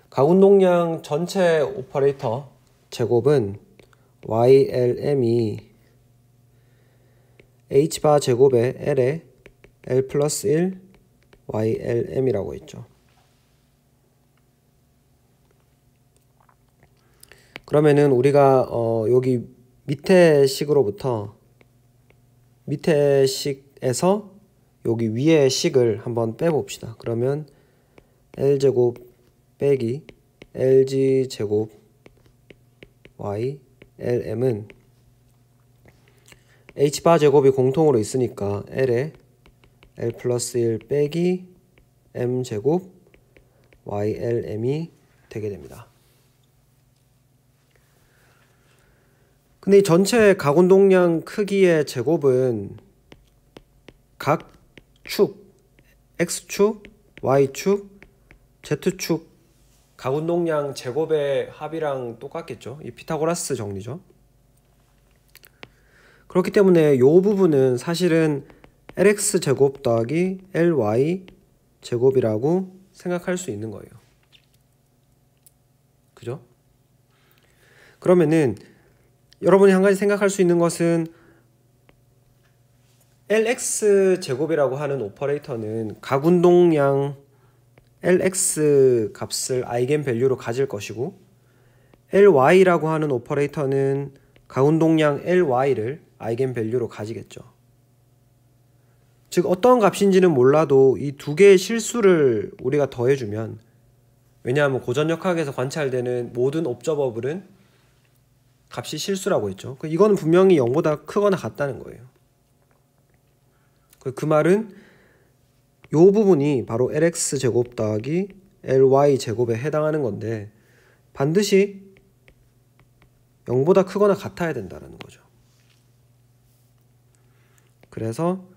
가운동량 전체 오퍼레이터 제곱은 YLM이 H바 제곱에 L에 L 플러스 1 YLM이라고 했죠. 그러면은 우리가 여기 밑에 식으로부터 밑에 식에서 여기 위에 식을 한번 빼봅시다. 그러면 L제곱 빼기 LG제곱 YLM은 H바 제곱이 공통으로 있으니까 L에 L 플러스 1 빼기 M제곱 YLM이 되게 됩니다. 근데 이 전체 가운동량 크기의 제곱은 각 축, X축, Y축, Z축 가운동량 제곱의 합이랑 똑같겠죠. 이 피타고라스 정리죠. 그렇기 때문에 이 부분은 사실은 LX 제곱 더하기 LY 제곱이라고 생각할 수 있는 거예요. 그죠? 그러면은 여러분이 한 가지 생각할 수 있는 것은 LX 제곱이라고 하는 오퍼레이터는 가운동량 LX 값을 아이겐 밸류로 가질 것이고 LY라고 하는 오퍼레이터는 가운동량 LY를 아이겐 밸류로 가지겠죠. 즉 어떤 값인지는 몰라도 이 두 개의 실수를 우리가 더해주면, 왜냐하면 고전역학에서 관찰되는 모든 옵저버블은 값이 실수라고 했죠. 이거는 분명히 0보다 크거나 같다는 거예요. 그 말은 이 부분이 바로 LX 제곱 더하기 LY 제곱에 해당하는 건데 반드시 0보다 크거나 같아야 된다는 거죠. 그래서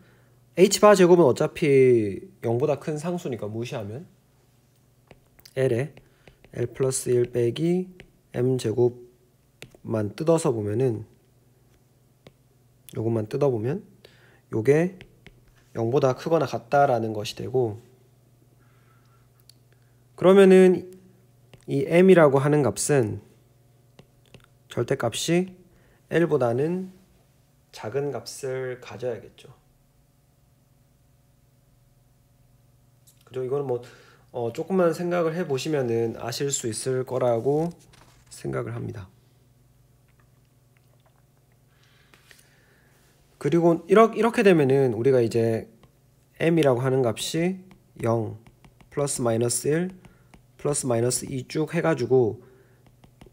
H바 제곱은 어차피 0보다 큰 상수니까 무시하면 L에 L 플러스 1 빼기 M 제곱만 뜯어서 보면은, 요것만 뜯어보면 요게 0보다 크거나 같다라는 것이 되고, 그러면은 이 M이라고 하는 값은 절대값이 L보다는 작은 값을 가져야겠죠. 그죠? 이거는 뭐 조금만 생각을 해보시면은 아실 수 있을 거라고 생각을 합니다. 그리고 이렇게 되면은 우리가 이제 M이라고 하는 값이 0, 플러스 마이너스 1, 플러스 마이너스 2 쭉 해가지고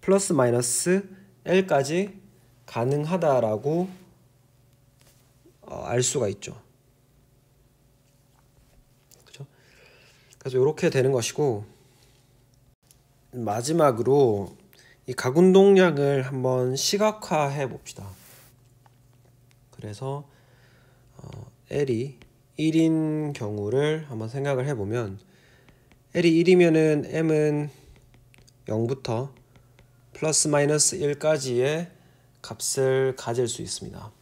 플러스 마이너스 L까지 가능하다라고 알 수가 있죠. 그죠? 그래서 이렇게 되는 것이고, 마지막으로 이 가운동량을 한번 시각화해 봅시다. 그래서 L이 1인 경우를 한번 생각을 해보면, L이 1이면은 M은 0부터 플러스 마이너스 1까지의 값을 가질 수 있습니다.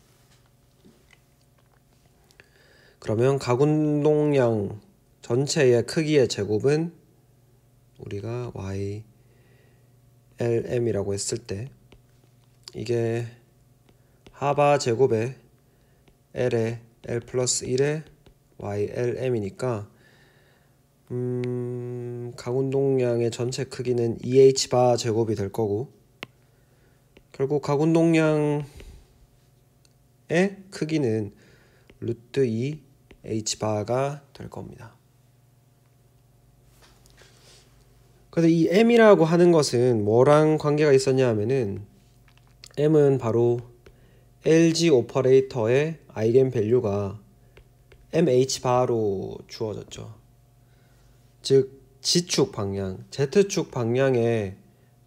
그러면 가운동량 전체의 크기의 제곱은 우리가 Y LM이라고 했을 때 이게 하바 제곱에 L에 L 플러스 1에 YLM이니까 가운동량의 전체 크기는 2H 바 제곱이 될 거고, 결국 가운동량의 크기는 루트 2 H 바가 될 겁니다. 그래서 이 M이라고 하는 것은 뭐랑 관계가 있었냐 하면은, M은 바로 LG 오퍼레이터의 아이겐 밸류가 MH 바로 주어졌죠. 즉 G축 방향, Z축 방향의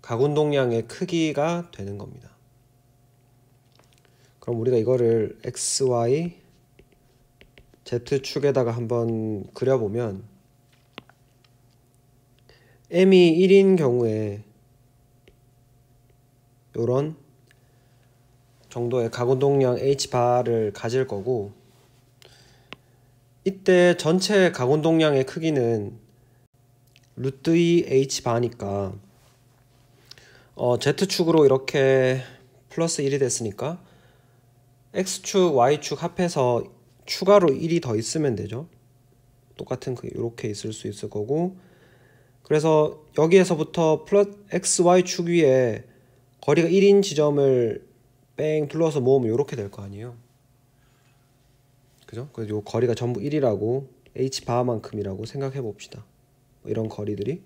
가운동량의 크기가 되는 겁니다. 그럼 우리가 이거를 XY Z축에다가 한번 그려보면, M이 1인 경우에 요런 정도의 가운동량 H바를 가질 거고, 이때 전체 가운동량의 크기는 루트 2 H바니까 Z축으로 이렇게 플러스 1이 됐으니까 X축, Y축 합해서 추가로 1이 더 있으면 되죠. 똑같은 이렇게 있을 수 있을 거고, 그래서 여기에서부터 플러스 XY축 위에 거리가 1인 지점을 뺑 둘러서 모으면 이렇게 될 거 아니에요. 그죠? 그래서 요 거리가 전부 1이라고, H바만큼이라고 생각해 봅시다. 이런 거리들이.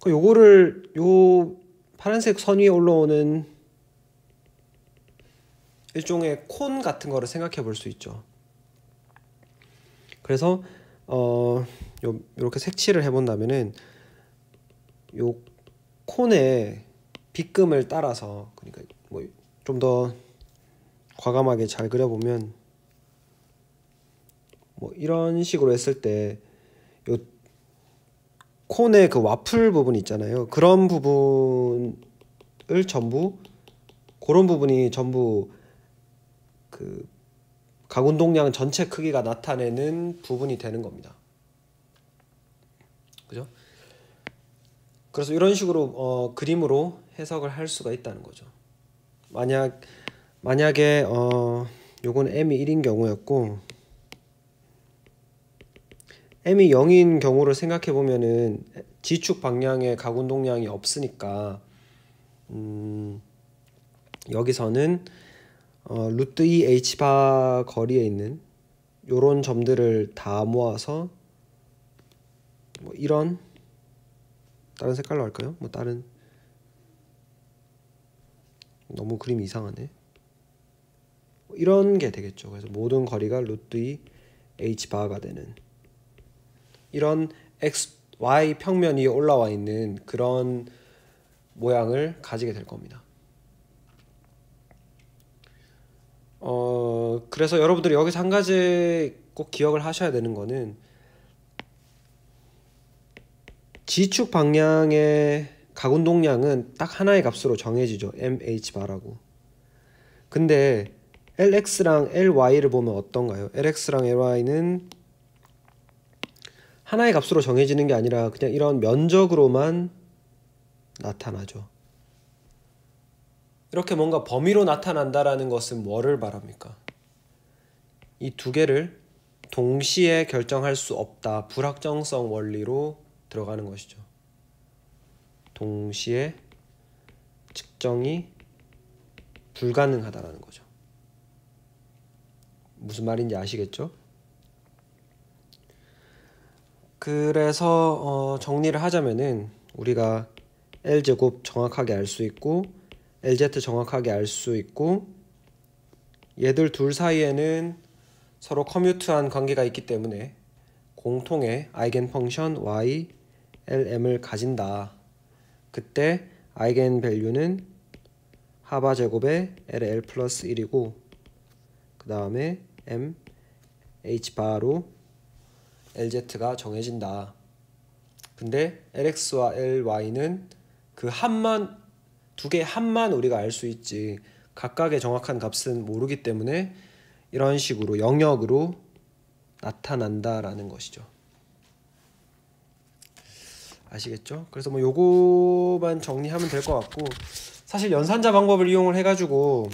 요거를 요 파란색 선 위에 올라오는 일종의 콘 같은 거를 생각해 볼 수 있죠. 그래서 요렇게 색칠을 해본다면은 요 콘의 빗금을 따라서, 그러니까 뭐 좀 더 과감하게 잘 그려보면 뭐 이런 식으로 했을 때 요 콘의 그 와플 부분 있잖아요. 그런 부분을 전부, 그런 부분이 전부 그 가운동량 전체 크기가 나타내는 부분이 되는 겁니다. 그죠? 그래서 이런 식으로 그림으로 해석을 할 수가 있다는 거죠. 만약에 요건 M이 1인 경우였고, M이 0인 경우를 생각해 보면은 G축 방향에 가운동량이 없으니까 여기서는 루트 2 H바 거리에 있는 요런 점들을 다 모아서 뭐 이런, 다른 색깔로 할까요? 뭐 다른, 너무 그림이 이상하네. 이런 게 되겠죠. 그래서 모든 거리가 루트 2 H바가 되는 이런 X, Y 평면 위에 올라와 있는 그런 모양을 가지게 될 겁니다. 그래서 여러분들이 여기서 한 가지 꼭 기억을 하셔야 되는 거는, G축 방향의 가운동량은 딱 하나의 값으로 정해지죠. MH바라고. 근데 LX랑 LY를 보면 어떤가요? LX랑 LY는 하나의 값으로 정해지는 게 아니라 그냥 이런 면적으로만 나타나죠. 이렇게 뭔가 범위로 나타난다라는 것은 뭐를 말합니까? 이 두 개를 동시에 결정할 수 없다, 불확정성 원리로 들어가는 것이죠. 동시에 측정이 불가능하다라는 거죠. 무슨 말인지 아시겠죠? 그래서 정리를 하자면은, 우리가 L제곱 정확하게 알 수 있고 LZ 정확하게 알 수 있고, 얘들 둘 사이에는 서로 커뮤트한 관계가 있기 때문에 공통의 아이겐 펑션 y, lm을 가진다. 그때 아이겐 밸류는 하바 제곱에 l 플러스 1이고, 그 다음에 m h 바로 lz가 정해진다. 근데 lx와 ly는 그 합만, 두 개의 합만 우리가 알 수 있지, 각각의 정확한 값은 모르기 때문에 이런 식으로 영역으로 나타난다라는 것이죠. 아시겠죠? 그래서 뭐 요거만 정리하면 될 것 같고, 사실 연산자 방법을 이용을 해가지고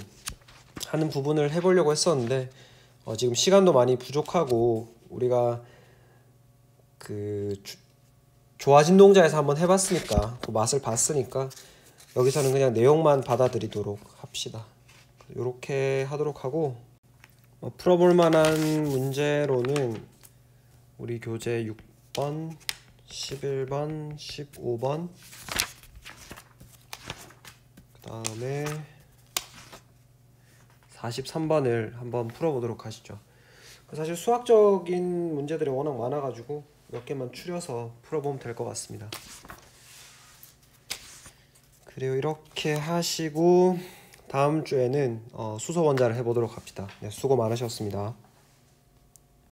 하는 부분을 해보려고 했었는데 지금 시간도 많이 부족하고 우리가 그 좋아진 농자에서 한번 해봤으니까 그 맛을 봤으니까 여기서는 그냥 내용만 받아들이도록 합시다. 이렇게 하도록 하고, 풀어볼 만한 문제로는 우리 교재 6번, 11번, 15번, 그 다음에 43번을 한번 풀어보도록 하시죠. 사실 수학적인 문제들이 워낙 많아가지고 몇 개만 추려서 풀어보면 될 것 같습니다. 그리고 이렇게 하시고 다음 주에는 수소 원자를 해보도록 합시다. 네, 수고 많으셨습니다.